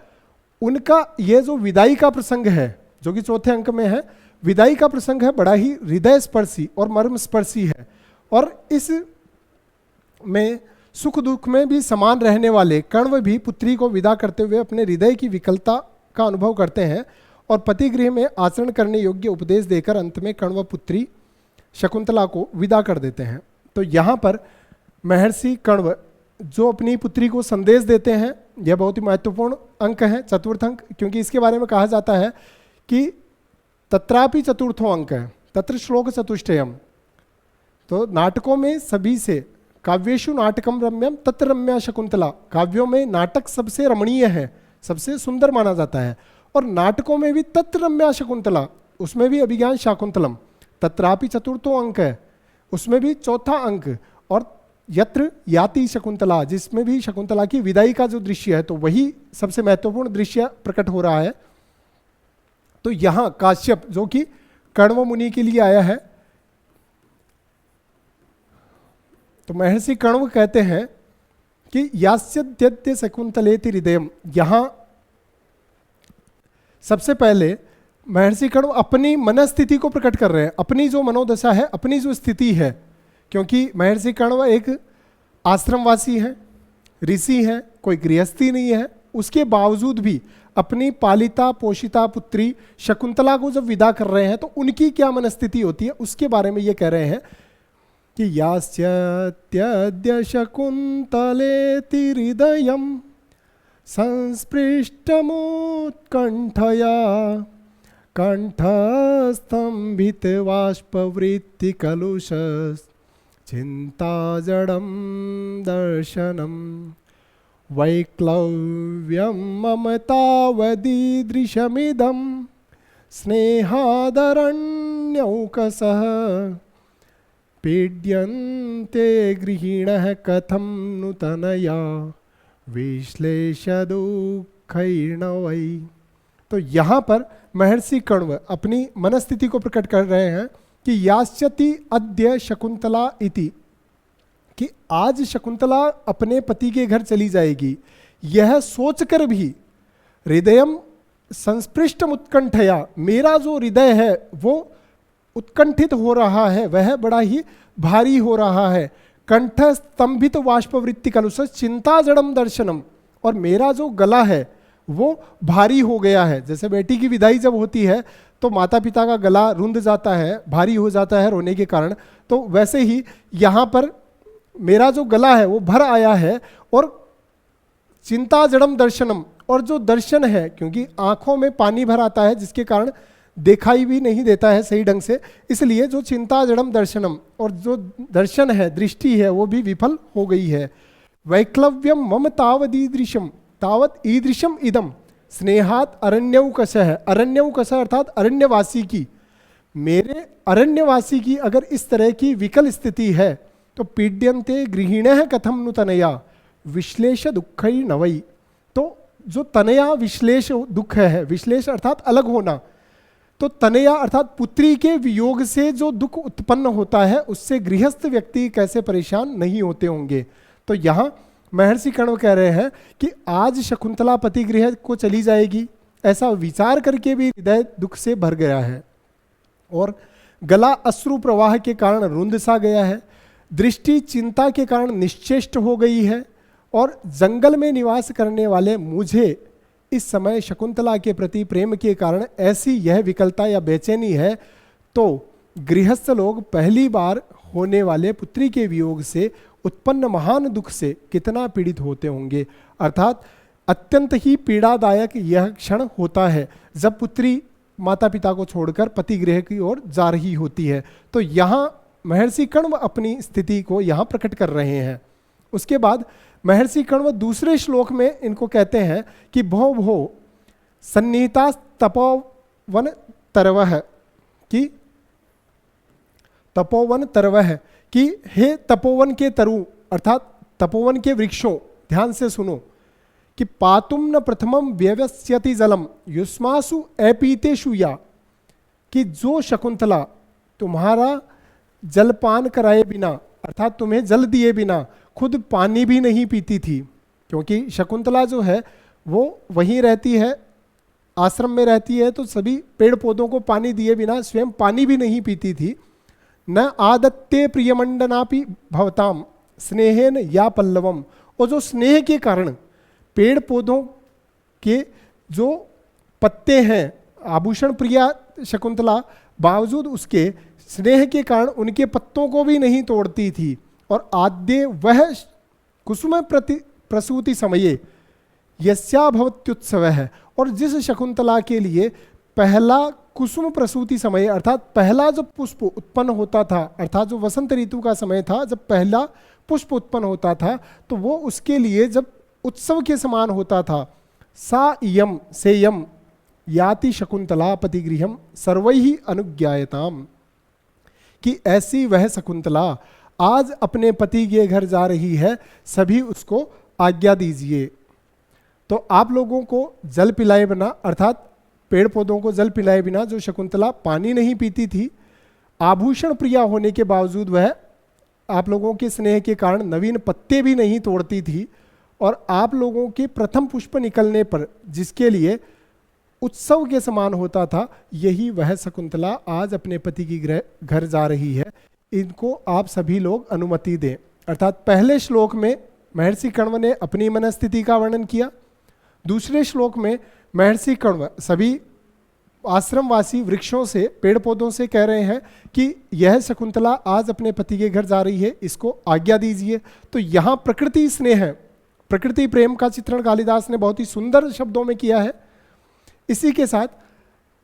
उनका ये जो विदाई का प्रसंग है जो कि 4थे अंक में है, विदाई का प्रसंग है, बड़ा ही हृदय स्पर्शी और मर्म स्पर्शी है। और इस में सुख दुख में भी समान रहने वाले कण्व भी पुत्री को विदा करते हुए अपने हृदय की विकलता का अनुभव करते हैं और पतिगृह में आचरण करने योग्य उपदेश देकर अंत में कण्व पुत्री शकुंतला को विदा कर देते हैं। तो यहाँ पर महर्षि कण्व जो अपनी पुत्री को संदेश देते हैं, यह बहुत ही महत्वपूर्ण अंक है, 4th अंक, क्योंकि इसके बारे में कहा जाता है कि तत्रापि 4थो अंक है, तत्र श्लोक चतुष्टयम। तो नाटकों में सभी से काव्येषु नाटकम रम्यम तत्र रम्या शकुंतला, काव्यों में नाटक सबसे रमणीय है, सबसे सुंदर माना जाता है। और नाटकों में भी तत्र रम्या शकुंतला, उसमें भी अभिज्ञान शाकुंतलम, तत्रापि 4थो अंक है, उसमें भी 4था अंक। और यत्र याति शकुंतला, जिसमें भी शकुंतला की विदाई का जो दृश्य है, तो वही सबसे महत्वपूर्ण दृश्य प्रकट हो रहा है। तो यहाँ काश्यप जो कि कण्व मुनि के लिए आया है, तो महर्षि कण्व कहते हैं कि यास्यद्यद्य शकुंतलेति हृदयम। यहाँ सबसे पहले महर्षि कण्व अपनी मनस्थिति को प्रकट कर रहे हैं, अपनी जो मनोदशा है, अपनी जो स्थिति है, क्योंकि महर्षि कण्व एक आश्रमवासी है, ऋषि है, कोई गृहस्थी नहीं है, उसके बावजूद भी अपनी पालिता पोषिता पुत्री शकुंतला को जब विदा कर रहे हैं तो उनकी क्या मनस्थिति होती है उसके बारे में ये कह रहे हैं कि यास्यत्यद्य शकुंतलेति हृदयं संस्पृष्टमुत्कण्ठया कंठस्तंभितवाष्पवृत्तिकलुषस् चिंताजडं दर्शनम। वैक्लव्यं मम तावदीदृशमिदं स्नेहादरण्यौकसः पीड्यन्ते गृहिणः कथं नु तनया विश्लेषदुःखैर्न वै। तो यहाँ पर महर्षि कण्व अपनी मनस्थिति को प्रकट कर रहे हैं कि यास्यति अद्य शकुंतला इति, कि आज शकुंतला अपने पति के घर चली जाएगी, यह सोचकर भी हृदयम संस्पृष्टम उत्कंठया, मेरा जो हृदय है वो उत्कंठित हो रहा है, वह बड़ा ही भारी हो रहा है। कंठ स्तंभित वाष्पवृत्ति कलुष चिंता जड़म दर्शनम, और मेरा जो गला है वो भारी हो गया है। जैसे बेटी की विदाई जब होती है तो माता पिता का गला रुंध जाता है, भारी हो जाता है रोने के कारण, तो वैसे ही यहाँ पर मेरा जो गला है वो भर आया है और चिंता जड़म दर्शनम, और जो दर्शन है, क्योंकि आंखों में पानी भर आता है जिसके कारण दिखाई भी नहीं देता है सही ढंग से, इसलिए जो चिंता जड़म दर्शनम, और जो दर्शन है, दृष्टि है, वो भी विफल हो गई है। वैक्लव्यम मम तावदीदृशम, तावत ईदृशम इदम स्नेहात अरण्यौकसः, अरण्यौकसः अर्थात अरण्यवासी की, मेरे अरण्यवासी की अगर इस तरह की विकल स्थिति है तो पीड्यन्ते गृहिणः कथम नु तनया विश्लेष दुःखै नवै। तो जो तनया विश्लेष दुख है, विश्लेष अर्थात अलग होना, तो तनया अर्थात पुत्री के वियोग से जो दुख उत्पन्न होता है उससे गृहस्थ व्यक्ति कैसे परेशान नहीं होते होंगे। तो यहाँ महर्षि कण्व कह रहे हैं कि आज शकुंतला पति गृह को चली जाएगी, ऐसा विचार करके भी हृदय दुख से भर गया है, और गला अश्रु प्रवाह के कारण रुंध सा गया है, दृष्टि चिंता के कारण निश्चेष्ट हो गई है, और जंगल में निवास करने वाले मुझे इस समय शकुंतला के प्रति प्रेम के कारण ऐसी यह विकलता या बेचैनी है। तो गृहस्थ लोग पहली बार होने वाले पुत्री के वियोग से उत्पन्न महान दुख से कितना पीड़ित होते होंगे। अर्थात अत्यंत ही पीड़ादायक यह क्षण होता है जब पुत्री माता पिता को छोड़कर पति गृह की ओर जा रही होती है। तो यहाँ महर्षि कण्व अपनी स्थिति को यहाँ प्रकट कर रहे हैं। उसके बाद महर्षि कण्व दूसरे श्लोक में इनको कहते हैं कि भो भो सन्निहिता तपोवन तरवः, कि तपोवन तरवः, कि हे तपोवन के तरु अर्थात तपोवन के वृक्षों, ध्यान से सुनो, कि पातुम न प्रथमम व्यवस्यति जलम युष्मासु अपीतेषु या, कि जो शकुंतला तुम्हारा जलपान कराए बिना अर्थात तुम्हें जल दिए बिना खुद पानी भी नहीं पीती थी, क्योंकि शकुंतला जो है वो वहीं रहती है, आश्रम में रहती है, तो सभी पेड़ पौधों को पानी दिए बिना स्वयं पानी भी नहीं पीती थी। न आदत्ते प्रियमंडनापि भवताम स्नेहेन या पल्लवम, और जो स्नेह के कारण पेड़ पौधों के जो पत्ते हैं, आभूषण प्रिया शकुंतला बावजूद उसके स्नेह के कारण उनके पत्तों को भी नहीं तोड़ती थी। और आद्य वह कुसुम प्रसूति समये यस्या भवत्युत्सव है, और जिस शकुंतला के लिए पहला कुसुम प्रसूति समय अर्थात पहला जब पुष्प उत्पन्न होता था, अर्थात जो वसंत ऋतु का समय था जब पहला पुष्प उत्पन्न होता था, तो वो उसके लिए जब उत्सव के समान होता था। सा इयम सेयम याति शकुंतला पतिगृहम सर्वैहि अनुज्ञायताम, कि ऐसी वह शकुंतला आज अपने पति के घर जा रही है, सभी उसको आज्ञा दीजिए। तो आप लोगों को जल पिलाए बिना अर्थात पेड़ पौधों को जल पिलाए बिना जो शकुंतला पानी नहीं पीती थी, आभूषण प्रिया होने के बावजूद वह आप लोगों के स्नेह के कारण नवीन पत्ते भी नहीं तोड़ती थी, और आप लोगों के प्रथम पुष्प निकलने पर जिसके लिए उत्सव के समान होता था, यही वह शकुंतला आज अपने पति की घर जा रही है। इनको आप सभी लोग अनुमति दें। अर्थात पहले श्लोक में महर्षि कण्व ने अपनी मनस्थिति का वर्णन किया, दूसरे श्लोक में महर्षि कण्व सभी आश्रमवासी वृक्षों से पेड़ पौधों से कह रहे हैं कि यह शकुंतला आज अपने पति के घर जा रही है, इसको आज्ञा दीजिए। तो यहाँ प्रकृति स्नेह, प्रकृति प्रेम का चित्रण कालिदास ने बहुत ही सुंदर शब्दों में किया है। इसी के साथ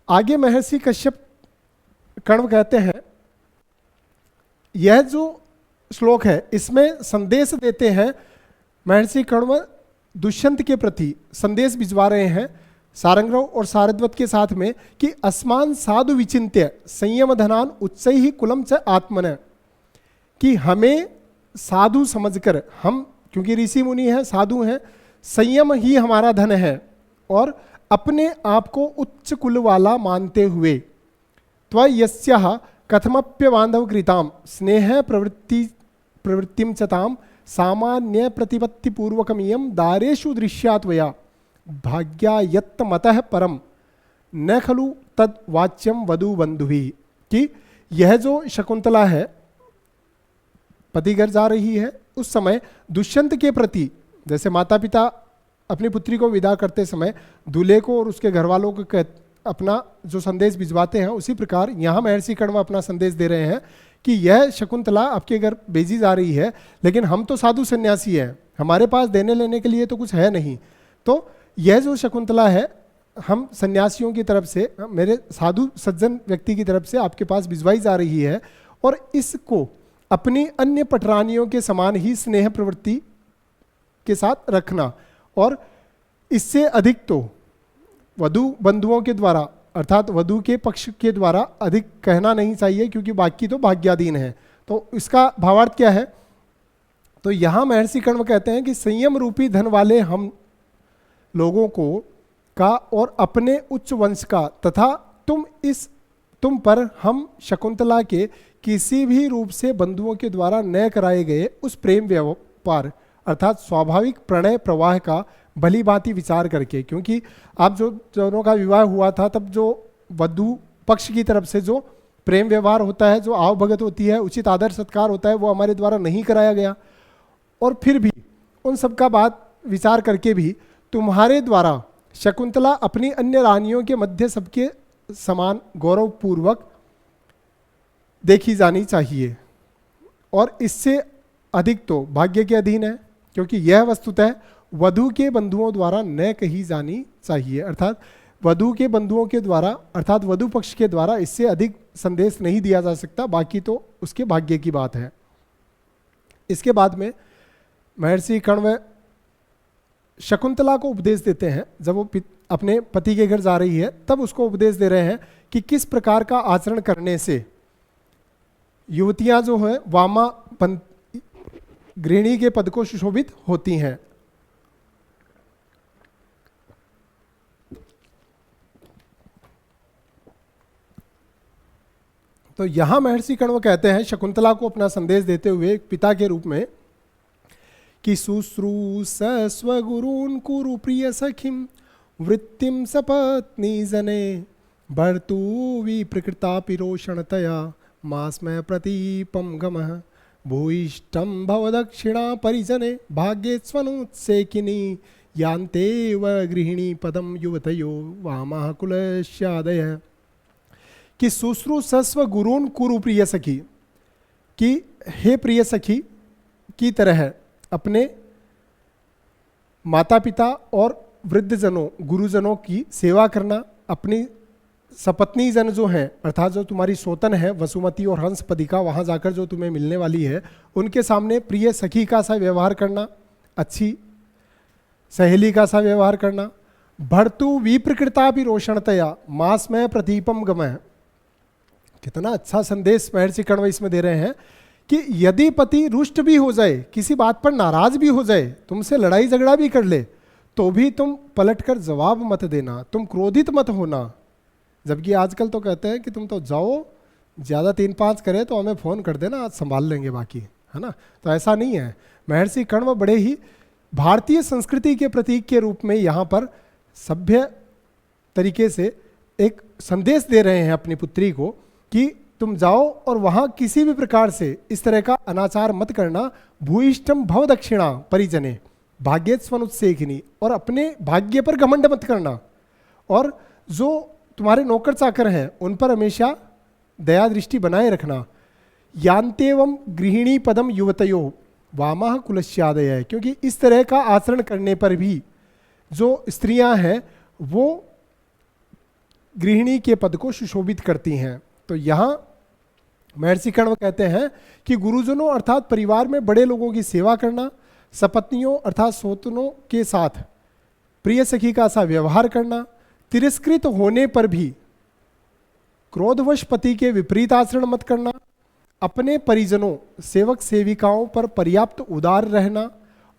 आगे महर्षि कश्यप कण्व कहते हैं, यह जो श्लोक है इसमें संदेश देते हैं महर्षि कण्व दुष्यंत के प्रति संदेश भिजवा रहे हैं सारंगरव और सारद्वत के साथ में कि अस्मान साधु विचिन्त्य संयम धनान उच्च ही कुलम च आत्मन, कि हमें साधु समझकर, हम क्योंकि ऋषि मुनि हैं, साधु हैं, संयम ही हमारा धन है, और अपने आप को उच्च कुल वाला मानते हुए त्वयस्याः कथमप्य बांधव कृताम स्नेह प्रवृत्तिम चताम सामान्य प्रतिपत्ति पूर्वकमियम दारेषु दृश्यात्वया भाग्यायत्त मतः परम न खलु तद वाच्यम वधु बंधुहि, कि यह जो शकुंतला है पति घर जा रही है, उस समय दुष्यंत के प्रति, जैसे माता पिता अपनी पुत्री को विदा करते समय दूल्हे को और उसके घर वालों को अपना जो संदेश भिजवाते हैं, उसी प्रकार यहाँ महर्षि कण्व अपना संदेश दे रहे हैं कि यह शकुंतला आपके घर भेजी जा रही है, लेकिन हम तो साधु सन्यासी हैं, हमारे पास देने लेने के लिए तो कुछ है नहीं, तो यह जो शकुंतला है हम सन्यासियों की तरफ से, मेरे साधु सज्जन व्यक्ति की तरफ से आपके पास भिजवाई जा रही है, और इसको अपनी अन्य पटरानियों के समान ही स्नेह प्रवृत्ति के साथ रखना, और इससे अधिक तो वधु बंधुओं के द्वारा अर्थात वधु के पक्ष के द्वारा अधिक कहना नहीं चाहिए, क्योंकि बाकी तो भाग्याधीन है। तो इसका भावार्थ क्या है? तो यहाँ महर्षि कण्व कहते हैं कि संयम रूपी धन वाले हम लोगों को का और अपने उच्च वंश का तथा तुम पर हम शकुंतला के किसी भी रूप से बंधुओं के द्वारा न कराए गए उस प्रेम व्यापार अर्थात स्वाभाविक प्रणय प्रवाह का भली भांति विचार करके, क्योंकि आप जो दोनों का विवाह हुआ था तब जो वधु पक्ष की तरफ से जो प्रेम व्यवहार होता है, जो आवभगत होती है, उचित आदर सत्कार होता है, वो हमारे द्वारा नहीं कराया गया, और फिर भी उन सब का बात विचार करके भी तुम्हारे द्वारा शकुंतला अपनी अन्य रानियों के मध्य सबके समान गौरवपूर्वक देखी जानी चाहिए, और इससे अधिक तो भाग्य के अधीन है, क्योंकि यह वस्तुतः वधु के बंधुओं द्वारा न कही जानी चाहिए, अर्थात वधु के बंधुओं के द्वारा अर्थात वधु पक्ष के द्वारा इससे अधिक संदेश नहीं दिया जा सकता, बाकी तो उसके भाग्य की बात है। इसके बाद में महर्षि कण्व शकुंतला को उपदेश देते हैं, जब वो अपने पति के घर जा रही है तब उसको उपदेश दे रहे हैं कि किस प्रकार का आचरण करने से युवतियां जो है वामा गृहिणी के पद को सुशोभित होती हैं। तो यहां महर्षि कण्व कहते हैं शकुंतला को अपना संदेश देते हुए एक पिता के रूप में कि शुश्रूषस्व गुरून् कुरु प्रिय सखिम वृत्तिम सपत्नी जने भर्तु विप्रकृता पिरोषणतया मास्मय प्रतीपम गमः भूयिष्ठम भवदक्षिणा परिजने भाग्ये स्वनुत्सेकिनी यान्ते व गृहिणी पदम युवतयो वामः कुलस्यादय, कि शुश्रूषस्व गुरून् कुरु प्रिय सखी, कि हे प्रिय सखी की तरह अपने माता पिता और वृद्धजनों गुरुजनों की सेवा करना, अपनी सपत्नी जन जो हैं अर्थात जो तुम्हारी सोतन है वसुमती और हंस पदिका, वहाँ जाकर जो तुम्हें मिलने वाली है उनके सामने प्रिय सखी का सा व्यवहार करना, अच्छी सहेली का सा व्यवहार करना। भर्तु विप्रकृता भी रोषणतया मास्मय प्रदीपम गमः, कितना अच्छा संदेश महर्षि कण्व इसमें दे रहे हैं कि यदि पति रुष्ट भी हो जाए, किसी बात पर नाराज भी हो जाए, तुमसे लड़ाई झगड़ा भी कर ले, तो भी तुम पलटकर जवाब मत देना, तुम क्रोधित मत होना। जबकि आजकल तो कहते हैं कि तुम तो जाओ, ज़्यादा 3-5 करे तो हमें फ़ोन कर देना, आज संभाल लेंगे बाकी, है ना। तो ऐसा नहीं है। महर्षि कण्व बड़े ही भारतीय संस्कृति के प्रतीक के रूप में यहाँ पर सभ्य तरीके से एक संदेश दे रहे हैं अपनी पुत्री को कि तुम जाओ और वहाँ किसी भी प्रकार से इस तरह का अनाचार मत करना। भूयिष्ठम भव दक्षिणा परिजने भाग्यस्वनुत्सेकिनी, और अपने भाग्य पर घमंड मत करना, और जो तुम्हारे नौकर चाकर हैं उन पर हमेशा दया दृष्टि बनाए रखना। यान्तेवम गृहिणी पदम युवतयो वामः कुलस्यादय है, क्योंकि इस तरह का आचरण करने पर भी जो स्त्रियां हैं वो गृहिणी के पद को सुशोभित करती हैं। तो यहाँ महर्षि कण्व कहते हैं कि गुरुजनों अर्थात परिवार में बड़े लोगों की सेवा करना, सपत्नियों अर्थात सौतनों के साथ प्रिय सखी का सा व्यवहार करना, तिरस्कृत होने पर भी क्रोधवश पति के विपरीत आचरण मत करना, अपने परिजनों सेवक सेविकाओं पर पर्याप्त उदार रहना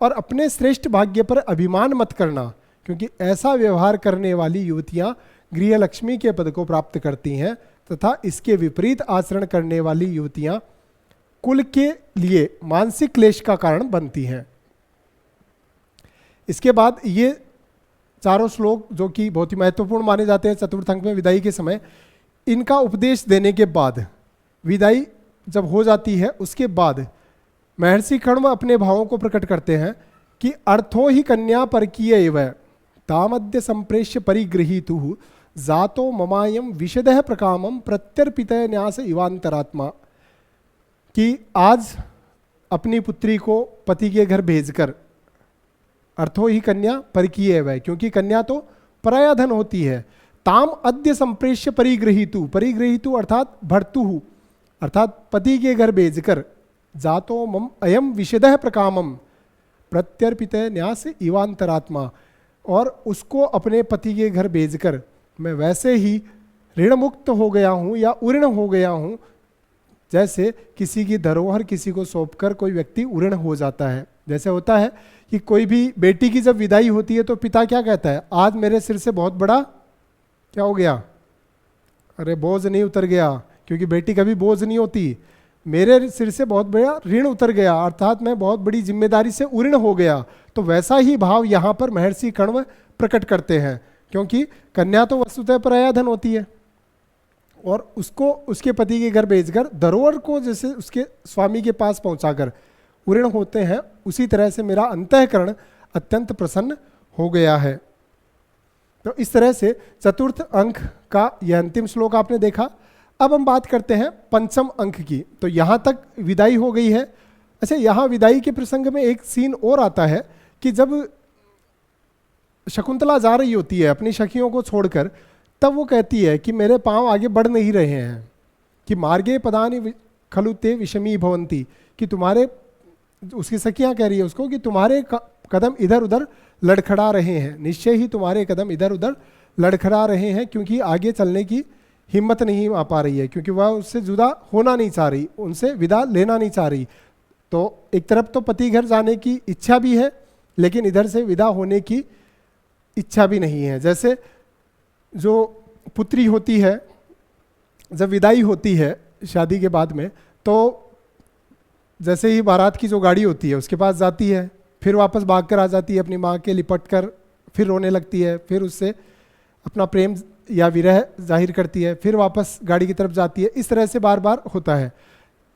और अपने श्रेष्ठ भाग्य पर अभिमान मत करना, क्योंकि ऐसा व्यवहार करने वाली युवतियां गृहलक्ष्मी के पद को प्राप्त करती हैं तथा इसके विपरीत आचरण करने वाली युवतियां कुल के लिए मानसिक क्लेश का कारण बनती हैं। इसके बाद ये चारों श्लोक जो कि बहुत ही महत्वपूर्ण माने जाते हैं चतुर्थ अंक में विदाई के समय, इनका उपदेश देने के बाद विदाई जब हो जाती है उसके बाद महर्षि कण्व अपने भावों को प्रकट करते हैं कि अर्थो ही कन्या परकीय एव तामद्य संप्रेष्य परिगृहीतुः जातो ममायम विशदः प्रकामम प्रत्यर्पित न्यास इवांतरात्मा, कि आज अपनी पुत्री को पति के घर भेजकर, अर्थो ही कन्या परकीय एव, क्योंकि कन्या तो पराया धन होती है, ताम अद्य संप्रेष्य परिगृहीतु, परिगृहीतु अर्थात भर्तुः अर्थात पति के घर भेजकर, जातो मम अयम विशदः प्रकामम प्रत्यर्पित न्यास इवांतरात्मा, और उसको अपने पति के घर भेजकर मैं वैसे ही ऋण मुक्त हो गया हूँ या उऋण हो गया हूँ, जैसे किसी की धरोहर किसी को सौंपकर कोई व्यक्ति उऋण हो जाता है। जैसे होता है कि कोई भी बेटी की जब विदाई होती है तो पिता क्या कहता है, आज मेरे सिर से बहुत बड़ा क्या हो गया, अरे बोझ नहीं उतर गया, क्योंकि बेटी कभी बोझ नहीं होती, मेरे सिर से बहुत बड़ा ऋण उतर गया, अर्थात मैं बहुत बड़ी जिम्मेदारी से उऋण हो गया। तो वैसा ही भाव यहाँ पर महर्षि कण्व प्रकट करते हैं, क्योंकि कन्या तो वस्तुतः पराया धन होती है और उसको उसके पति के घर भेजकर धरोहर को जैसे उसके स्वामी के पास पहुंचाकर उऋण होते हैं, उसी तरह से मेरा अंतःकरण अत्यंत प्रसन्न हो गया है। तो इस तरह से चतुर्थ अंक का यह अंतिम श्लोक आपने देखा। अब हम बात करते हैं पंचम अंक की। तो यहाँ तक विदाई हो गई है। अच्छा, यहाँ विदाई के प्रसंग में एक सीन और आता है कि जब शकुंतला जा रही होती है अपनी सखियों को छोड़कर, तब वो कहती है कि मेरे पांव आगे बढ़ नहीं रहे हैं, कि मार्गे पदानि खलु ते विषमी भवंती, कि तुम्हारे, उसकी सखियां कह रही है उसको कि तुम्हारे कदम इधर उधर लड़खड़ा रहे हैं, निश्चय ही तुम्हारे कदम इधर उधर लड़खड़ा रहे हैं, क्योंकि आगे चलने की हिम्मत नहीं आ पा रही है, क्योंकि वह उससे जुदा होना नहीं चाह रही, उनसे विदा लेना नहीं चाह रही। तो एक तरफ तो पति घर जाने की इच्छा भी है, लेकिन इधर से विदा होने की इच्छा भी नहीं है। जैसे जो पुत्री होती है, जब विदाई होती है शादी के बाद में, तो जैसे ही बारात की जो गाड़ी होती है उसके पास जाती है, फिर वापस भाग कर आ जाती है अपनी माँ के लिपट कर, फिर रोने लगती है, फिर उससे अपना प्रेम या विरह जाहिर करती है, फिर वापस गाड़ी की तरफ जाती है। इस तरह से बार बार होता है।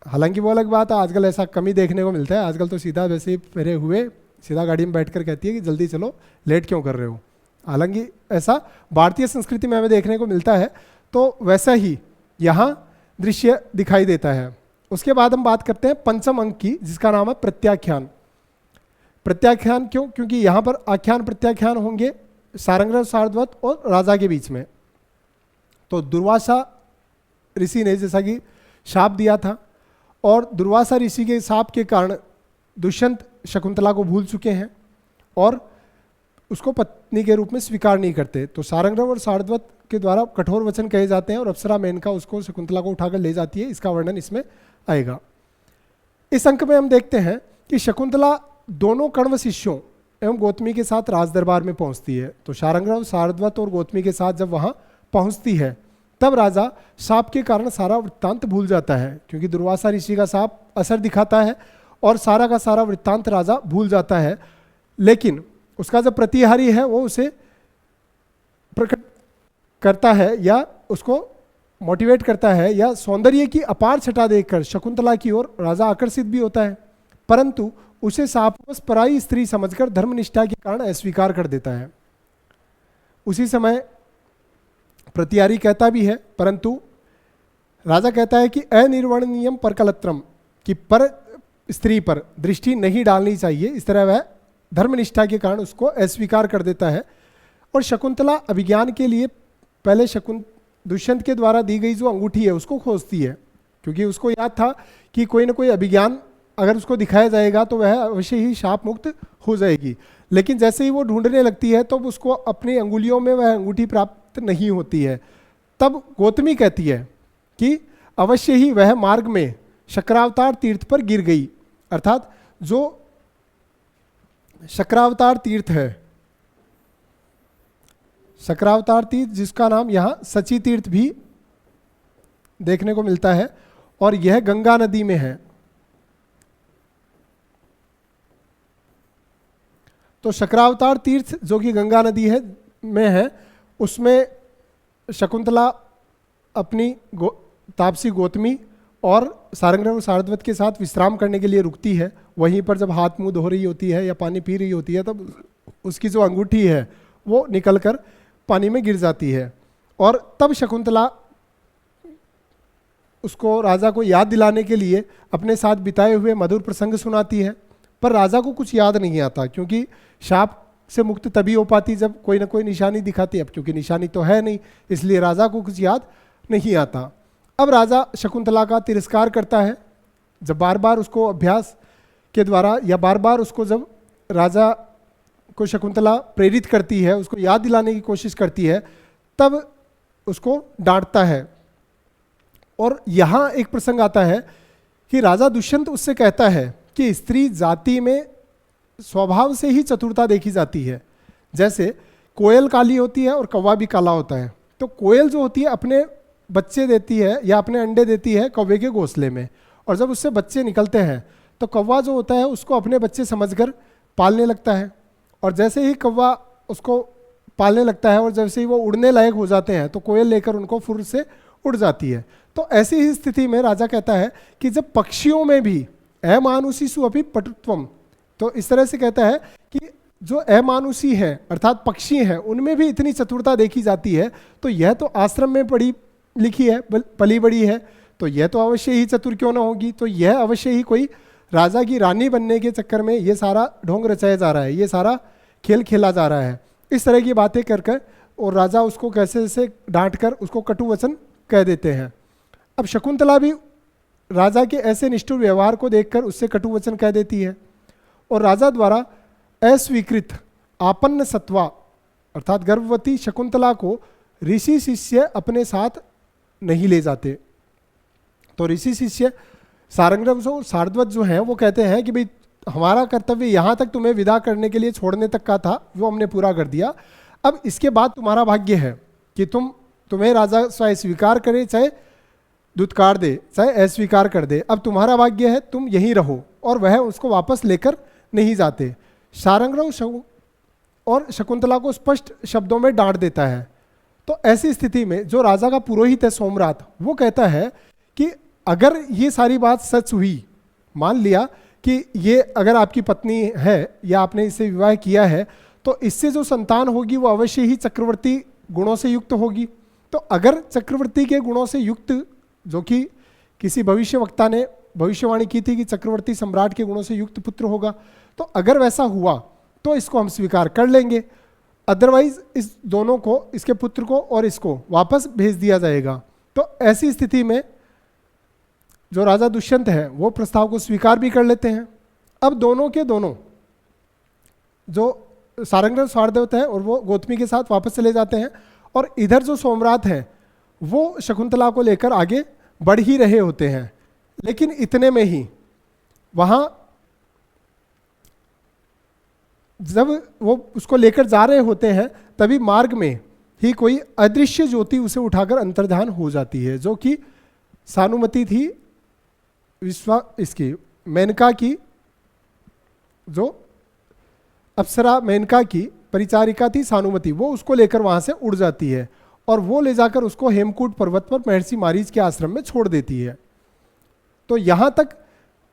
हालांकि वो अलग बात है, आजकल ऐसा कम ही देखने को मिलता है। आजकल तो सीधा वैसे ही फेरे हुए सीधा गाड़ी में बैठकर कहती है कि जल्दी चलो, लेट क्यों कर रहे हो। हालांकि ऐसा भारतीय संस्कृति में हमें देखने को मिलता है। तो वैसा ही यहाँ दृश्य दिखाई देता है। उसके बाद हम बात करते हैं पंचम अंक की, जिसका नाम है प्रत्याख्यान। प्रत्याख्यान क्यों? क्योंकि यहाँ पर आख्यान प्रत्याख्यान होंगे सारंगधर सारद्वत और राजा के बीच में। तो दुर्वासा ऋषि ने जैसा कि शाप दिया था, और दुर्वासा ऋषि के शाप के कारण दुष्यंत शकुंतला को भूल चुके हैं और उसको पत्नी के रूप में स्वीकार नहीं करते। तो सारंगधर और सारद्वत के द्वारा कठोर वचन कहे जाते हैं और अप्सरा मेनका उसको शकुंतला को उठाकर ले जाती है। इसका वर्णन इसमें आएगा। इस अंक में हम देखते हैं कि शकुंतला दोनों कण्व शिष्यों एवं गौतमी के साथ राज दरबार में पहुंचती है। तो सारंगधर, सारद्वत और गौतमी के साथ जब वहां पहुंचती है, तब राजा शाप के कारण सारा वृत्तांत भूल जाता है, क्योंकि दुर्वासा ऋषि का शाप असर दिखाता है और सारा का सारा वृत्तांत राजा भूल जाता है। लेकिन उसका जो प्रतिहारी है वो उसे प्रकट करता है या उसको मोटिवेट करता है, या सौंदर्य की अपार छटा देखकर शकुंतला की ओर राजा आकर्षित भी होता है, परंतु उसे शापवश पराई स्त्री समझकर धर्मनिष्ठा के कारण अस्वीकार कर देता है। उसी समय प्रतिहारी कहता भी है, परंतु राजा कहता है कि अनिर्वणनीयम परकलत्रम, कि पर स्त्री पर दृष्टि नहीं डालनी चाहिए। इस तरह वह धर्मनिष्ठा के कारण उसको अस्वीकार कर देता है। और शकुंतला अभिज्ञान के लिए पहले दुष्यंत के द्वारा दी गई जो अंगूठी है उसको खोजती है, क्योंकि उसको याद था कि कोई ना कोई अभिज्ञान अगर उसको दिखाया जाएगा तो वह अवश्य ही शाप मुक्त हो जाएगी। लेकिन जैसे ही वो ढूंढने लगती है तो उसको अपनी अंगुलियों में वह अंगूठी प्राप्त नहीं होती है। तब गौतमी कहती है कि अवश्य ही वह मार्ग में शक्रावतार तीर्थ पर गिर गई। अर्थात जो शक्रावतार तीर्थ है, शक्रावतार तीर्थ जिसका नाम यहाँ सची तीर्थ भी देखने को मिलता है, और यह गंगा नदी में है। तो शक्रावतार तीर्थ जो कि गंगा नदी है में है, उसमें शकुंतला अपनी तापसी गौतमी और सारंगधर और सारद्वत के साथ विश्राम करने के लिए रुकती है। वहीं पर जब हाथ मुंह धो रही होती है या पानी पी रही होती है तब उसकी जो अंगूठी है वो निकलकर पानी में गिर जाती है। और तब शकुंतला उसको राजा को याद दिलाने के लिए अपने साथ बिताए हुए मधुर प्रसंग सुनाती है, पर राजा को कुछ याद नहीं आता, क्योंकि शाप से मुक्त तभी हो पाती जब कोई ना कोई निशानी दिखाती है। अब क्योंकि निशानी तो है नहीं, इसलिए राजा को कुछ याद नहीं आता। अब राजा शकुंतला का तिरस्कार करता है। जब बार बार उसको अभ्यास के द्वारा या बार बार उसको जब राजा को शकुंतला प्रेरित करती है, उसको याद दिलाने की कोशिश करती है, तब उसको डांटता है। और यहाँ एक प्रसंग आता है कि राजा दुष्यंत उससे कहता है कि स्त्री जाति में स्वभाव से ही चतुरता देखी जाती है। जैसे कोयल काली होती है और कौवा भी काला होता है, तो कोयल जो होती है अपने बच्चे देती है या अपने अंडे देती है कौवे के घोंसले में, और जब उससे बच्चे निकलते हैं तो कौवा जो होता है उसको अपने बच्चे समझकर पालने लगता है। और जैसे ही कौवा उसको पालने लगता है और जैसे ही वो उड़ने लायक हो जाते हैं तो कोयल लेकर उनको फुर से उड़ जाती है। तो ऐसी ही स्थिति में राजा कहता है कि जब पक्षियों में भी अमानुषीषु अपि पटुत्वम, तो इस तरह से कहता है कि जो अमानुषी है अर्थात पक्षी हैं उनमें भी इतनी चतुरता देखी जाती है, तो यह तो आश्रम में पढ़ी लिखी है, पली बड़ी है, तो यह तो अवश्य ही चतुर क्यों ना होगी। तो यह अवश्य ही कोई राजा की रानी बनने के चक्कर में ये सारा ढोंग रचाया जा रहा है, ये सारा खेल खेला जा रहा है। इस तरह की बातें कर कर और राजा उसको कैसे से डांट कर उसको कटु वचन कह देते हैं। अब शकुंतला भी राजा के ऐसे निष्ठुर व्यवहार को देखकर उससे कटु वचन कह देती है, और राजा द्वारा अस्वीकृत आपन्न सत्वा अर्थात गर्भवती शकुंतला को ऋषि शिष्य अपने साथ नहीं ले जाते। तो ऋषि शिष्य सारंगधर और सारद्वत जो हैं वो कहते हैं कि भाई हमारा कर्तव्य यहाँ तक तुम्हें विदा करने के लिए छोड़ने तक का था, वो हमने पूरा कर दिया। अब इसके बाद तुम्हारा भाग्य है कि तुम्हें राजा चाहे स्वीकार करे चाहे दुत्कार दे चाहे अस्वीकार कर दे। अब तुम्हारा भाग्य है, तुम यहीं रहो। और वह उसको वापस लेकर नहीं जाते। सारंगधर और शकुंतला को स्पष्ट शब्दों में डांट देता है। तो ऐसी स्थिति में जो राजा का पुरोहित है सोमरात, वो कहता है कि अगर ये सारी बात सच हुई, मान लिया कि ये अगर आपकी पत्नी है या आपने इससे विवाह किया है, तो इससे जो संतान होगी वो अवश्य ही चक्रवर्ती गुणों से युक्त होगी। तो अगर चक्रवर्ती के गुणों से युक्त, जो कि किसी भविष्यवक्ता ने भविष्यवाणी की थी कि चक्रवर्ती सम्राट के गुणों से युक्त पुत्र होगा, तो अगर वैसा हुआ तो इसको हम स्वीकार कर लेंगे, अदरवाइज इस दोनों को, इसके पुत्र को और इसको वापस भेज दिया जाएगा। तो ऐसी स्थिति में जो राजा दुष्यंत है वो प्रस्ताव को स्वीकार भी कर लेते हैं। अब दोनों के दोनों, जो सारंगधर सारद्वत है और वो गौतमी के साथ वापस चले जाते हैं, और इधर जो सोमरात हैं वो शकुंतला को लेकर आगे बढ़ ही रहे होते हैं। लेकिन इतने में ही वहाँ जब वो उसको लेकर जा रहे होते हैं तभी मार्ग में ही कोई अदृश्य ज्योति उसे उठाकर अंतर्धान हो जाती है, जो कि सानुमति थी इसकी मेनका की, जो अप्सरा मेनका की परिचारिका थी सानुमति, वो उसको लेकर वहां से उड़ जाती है और वो ले जाकर उसको हेमकूट पर्वत पर महर्षि मारीच के आश्रम में छोड़ देती है। तो यहां तक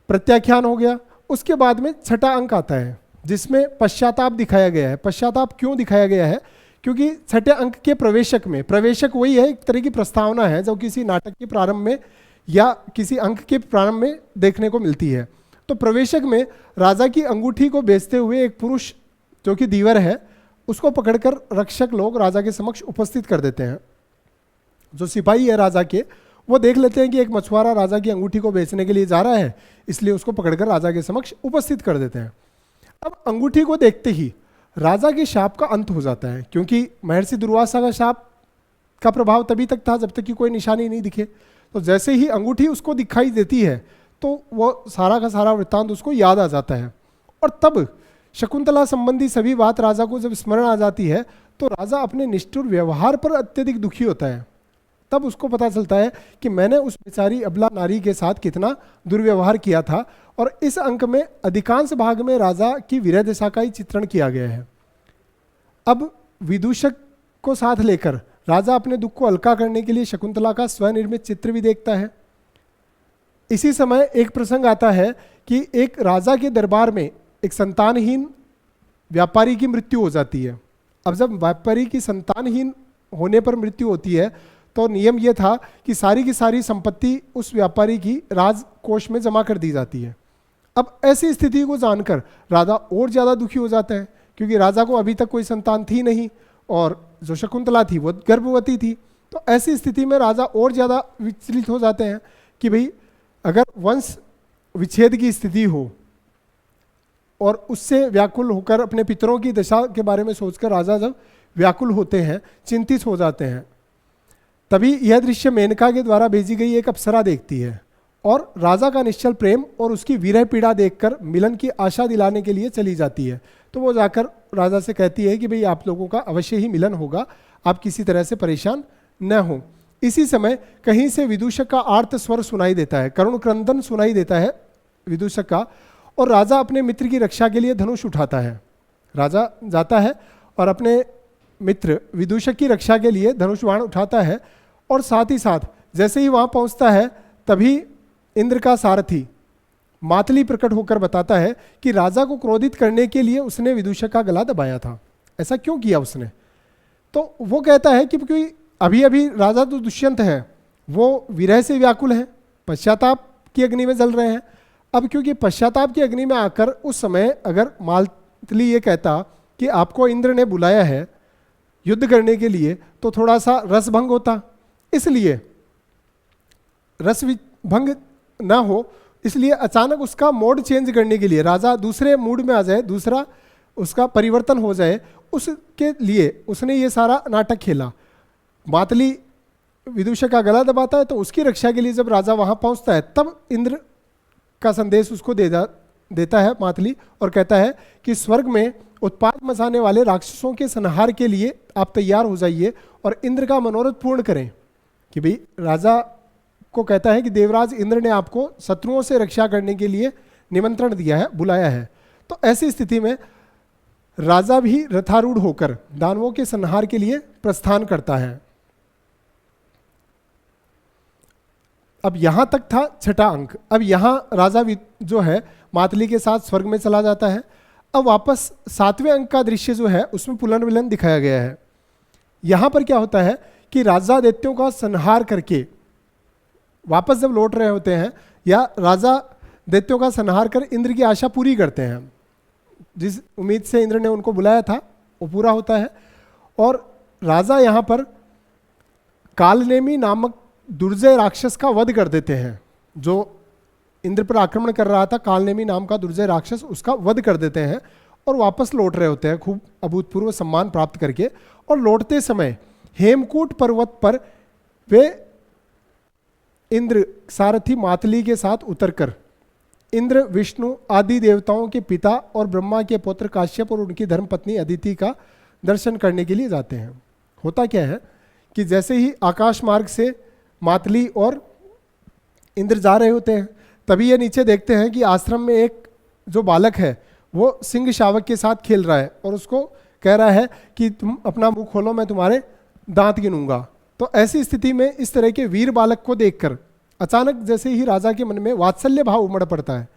प्रत्याख्यान हो गया। उसके बाद में छठा अंक आता है जिसमें पश्चाताप दिखाया गया है। पश्चाताप क्यों दिखाया गया है? क्योंकि छठे अंक के प्रवेशक में, प्रवेशक वही है, एक तरह की प्रस्तावना है जो किसी नाटक के प्रारंभ में या किसी अंक के प्रारंभ में देखने को मिलती है। तो प्रवेशक में राजा की अंगूठी को बेचते हुए एक पुरुष जो कि धीवर है, उसको पकड़कर रक्षक लोग राजा के समक्ष उपस्थित कर देते हैं। जो सिपाही है राजा के, वो देख लेते हैं कि एक मछुआरा राजा की अंगूठी को बेचने के लिए जा रहा है, इसलिए उसको पकड़कर राजा के समक्ष उपस्थित कर देते हैं। अब अंगूठी को देखते ही राजा के शाप का अंत हो जाता है, क्योंकि महर्षि दुर्वासा का शाप का प्रभाव तभी तक था जब तक कि कोई निशानी नहीं दिखे। तो जैसे ही अंगूठी उसको दिखाई देती है तो वो सारा का सारा वृत्तांत उसको याद आ जाता है, और तब शकुंतला संबंधी सभी बात राजा को जब स्मरण आ जाती है तो राजा अपने निष्ठुर व्यवहार पर अत्यधिक दुखी होता है। तब उसको पता चलता है कि मैंने उस बेचारी अबला नारी के साथ कितना दुर्व्यवहार किया था, और इस अंक में अधिकांश भाग में राजा की विरह दशा का ही चित्रण किया गया है। अब विदूषक को साथ लेकर राजा अपने दुख को हल्का करने के लिए शकुंतला का स्वनिर्मित चित्र भी देखता है। इसी समय एक प्रसंग आता है कि एक राजा के दरबार में एक संतानहीन व्यापारी की मृत्यु हो जाती है। अब जब व्यापारी की संतानहीन होने पर मृत्यु होती है तो नियम यह था कि सारी की सारी संपत्ति उस व्यापारी की राजकोष में जमा कर दी जाती है। अब ऐसी स्थिति को जानकर राजा और ज़्यादा दुखी हो जाते हैं, क्योंकि राजा को अभी तक कोई संतान थी नहीं और जो शकुंतला थी वो गर्भवती थी। तो ऐसी स्थिति में राजा और ज़्यादा विचलित हो जाते हैं कि भाई अगर वंश विच्छेद की स्थिति हो और उससे व्याकुल होकर अपने पितरों की दशा के बारे में सोचकर राजा जब व्याकुल होते हैं, चिंतित हो जाते हैं, तभी यह दृश्य मेनका के द्वारा भेजी गई एक अप्सरा देखती है और राजा का निश्चल प्रेम और उसकी विरह पीड़ा देखकर मिलन की आशा दिलाने के लिए चली जाती है। तो वो जाकर राजा से कहती है कि भाई आप लोगों का अवश्य ही मिलन होगा, आप किसी तरह से परेशान न हो। इसी समय कहीं से विदूषक का आर्त स्वर सुनाई देता है, करुण क्रंदन सुनाई देता है विदूषक का, और राजा अपने मित्र की रक्षा के लिए धनुष उठाता है। राजा जाता है और अपने मित्र विदूषक की रक्षा के लिए धनुष बाण उठाता है, और साथ ही साथ जैसे ही वहाँ पहुँचता है तभी इंद्र का सारथी मातली प्रकट होकर बताता है कि राजा को क्रोधित करने के लिए उसने विदूषक का गला दबाया था। ऐसा क्यों किया उसने? तो वो कहता है कि क्योंकि अभी अभी राजा तो दुष्यंत है, वो विरह से व्याकुल हैं, पश्चाताप की अग्नि में जल रहे हैं। अब क्योंकि पश्चाताप की अग्नि में आकर उस समय अगर मातली ये कहता कि आपको इंद्र ने बुलाया है युद्ध करने के लिए, तो थोड़ा सा रसभंग होता। इसलिए रस भंग ना हो, इसलिए अचानक उसका मोड चेंज करने के लिए, राजा दूसरे मूड में आ जाए, दूसरा उसका परिवर्तन हो जाए, उसके लिए उसने ये सारा नाटक खेला। मातली विदूषक का गला दबाता है, तो उसकी रक्षा के लिए जब राजा वहाँ पहुँचता है तब इंद्र का संदेश उसको देता है मातली, और कहता है कि स्वर्ग में उत्पात मचाने वाले राक्षसों के संहार के लिए आप तैयार हो जाइए और इंद्र का मनोरथ पूर्ण करें। कि भाई राजा को कहता है कि देवराज इंद्र ने आपको शत्रुओं से रक्षा करने के लिए निमंत्रण दिया है, बुलाया है। तो ऐसी स्थिति में राजा भी रथारूढ़ होकर दानवों के संहार के लिए प्रस्थान करता है। अब यहां तक था छठा अंक। अब यहां राजा जो है मातली के साथ स्वर्ग में चला जाता है। अब वापस सातवें अंक का दृश्य जो है उसमें पुनर्मिलन दिखाया गया है। यहां पर क्या होता है कि राजा दैत्यों का संहार करके वापस जब लौट रहे होते हैं, या राजा दैत्यों का संहार कर इंद्र की आशा पूरी करते हैं, जिस उम्मीद से इंद्र ने उनको बुलाया था वो पूरा होता है, और राजा यहाँ पर कालनेमी नामक दुर्जय राक्षस का वध कर देते हैं। जो इंद्र पर आक्रमण कर रहा था, कालनेमी नाम का दुर्जय राक्षस, उसका वध कर देते हैं और वापस लौट रहे होते हैं खूब अभूतपूर्व सम्मान प्राप्त करके। और लौटते समय हेमकूट पर्वत पर वे इंद्र सारथी मातली के साथ उतरकर इंद्र, विष्णु आदि देवताओं के पिता और ब्रह्मा के पुत्र काश्यप और उनकी धर्मपत्नी अदिति का दर्शन करने के लिए जाते हैं। होता क्या है कि जैसे ही आकाश मार्ग से मातली और इंद्र जा रहे होते हैं, तभी ये नीचे देखते हैं कि आश्रम में एक जो बालक है वो सिंह शावक के साथ खेल रहा है और उसको कह रहा है कि तुम अपना मुंह खोलो, मैं तुम्हारे दांत गिनूंगा। तो ऐसी स्थिति में इस तरह के वीर बालक को देखकर अचानक जैसे ही राजा के मन में वात्सल्य भाव उमड़ पड़ता है,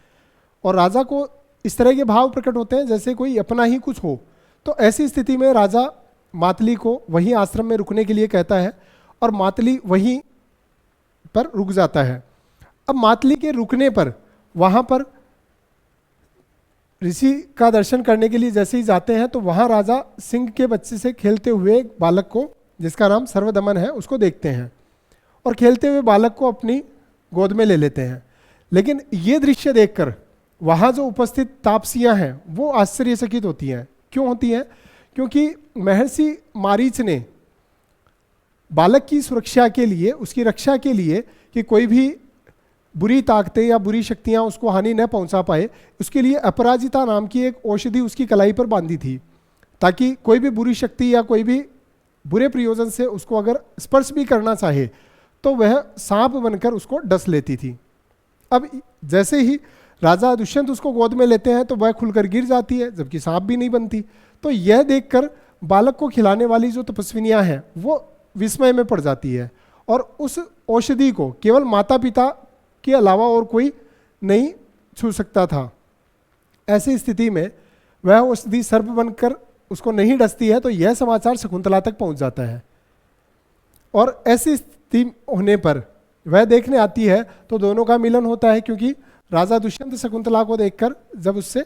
और राजा को इस तरह के भाव प्रकट होते हैं जैसे कोई अपना ही कुछ हो। तो ऐसी स्थिति में राजा मातली को वहीं आश्रम में रुकने के लिए कहता है और मातली वहीं पर रुक जाता है। अब मातली के रुकने पर वहाँ पर ऋषि का दर्शन करने के लिए जैसे ही जाते हैं, तो वहाँ राजा सिंह के बच्चे से खेलते हुए एक बालक को, जिसका नाम सर्वदमन है, उसको देखते हैं। और खेलते हुए बालक को अपनी गोद में ले लेते हैं। लेकिन ये दृश्य देखकर वहाँ जो उपस्थित तापसियाँ हैं वो आश्चर्यचकित होती हैं। क्यों होती हैं? क्योंकि महर्षि मारीच ने बालक की सुरक्षा के लिए, उसकी रक्षा के लिए, कि कोई भी बुरी ताकतें या बुरी शक्तियां उसको हानि न पहुंचा पाए, उसके लिए अपराजिता नाम की एक औषधि उसकी कलाई पर बांधी थी, ताकि कोई भी बुरी शक्ति या कोई भी बुरे प्रयोजन से उसको अगर स्पर्श भी करना चाहे तो वह सांप बनकर उसको डस लेती थी। अब जैसे ही राजा दुष्यंत उसको गोद में लेते हैं तो वह खुलकर गिर जाती है, जबकि सांप भी नहीं बनती। तो यह देखकर बालक को खिलाने वाली जो तपस्विनियां हैं वो विस्मय में पड़ जाती है, और उस औषधि को केवल माता पिता के अलावा और कोई नहीं छू सकता था। ऐसी स्थिति में वह औषधि सर्प बनकर उसको नहीं डसती है, तो यह समाचार शकुंतला तक पहुंच जाता है। और ऐसी स्थिति होने पर वह देखने आती है तो दोनों का मिलन होता है, क्योंकि राजा दुष्यंत शकुंतला को देखकर जब उससे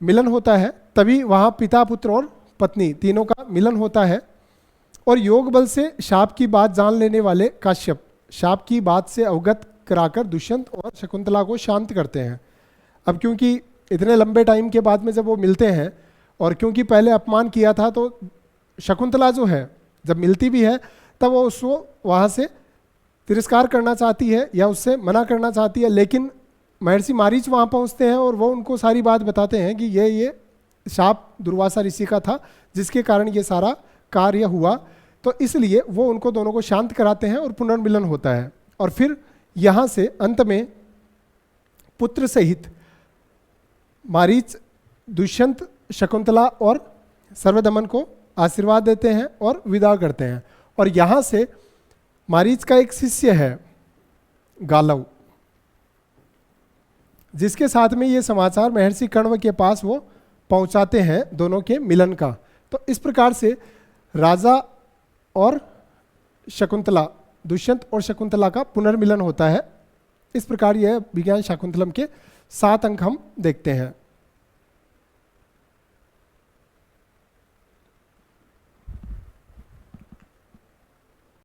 मिलन होता है तभी वहाँ पिता, पुत्र और पत्नी तीनों का मिलन होता है। और योग बल से शाप की बात जान लेने वाले काश्यप शाप की बात से अवगत कराकर दुष्यंत और शकुंतला को शांत करते हैं। अब क्योंकि इतने लंबे टाइम के बाद में जब वो मिलते हैं, और क्योंकि पहले अपमान किया था, तो शकुंतला जो है जब मिलती भी है तब वो उसको वहाँ से तिरस्कार करना चाहती है या उससे मना करना चाहती है। लेकिन महर्षि मारीच वहाँ पहुँचते हैं और वो उनको सारी बात बताते हैं कि ये शाप दुर्वासा ऋषि का था जिसके कारण ये सारा कार्य हुआ। तो इसलिए वो उनको दोनों को शांत कराते हैं और पुनर्मिलन होता है। और फिर यहाँ से अंत में पुत्र सहित मारीच दुष्यंत, शकुंतला और सर्वदमन को आशीर्वाद देते हैं और विदा करते हैं। और यहाँ से मारीच का एक शिष्य है गालव, जिसके साथ में ये समाचार महर्षि कण्व के पास वो पहुंचाते हैं दोनों के मिलन का। तो इस प्रकार से राजा और शकुंतला, दुष्यंत और शकुंतला का पुनर्मिलन होता है। इस प्रकार यह विज्ञान शाकुंतलम के 7 अंक हम देखते हैं।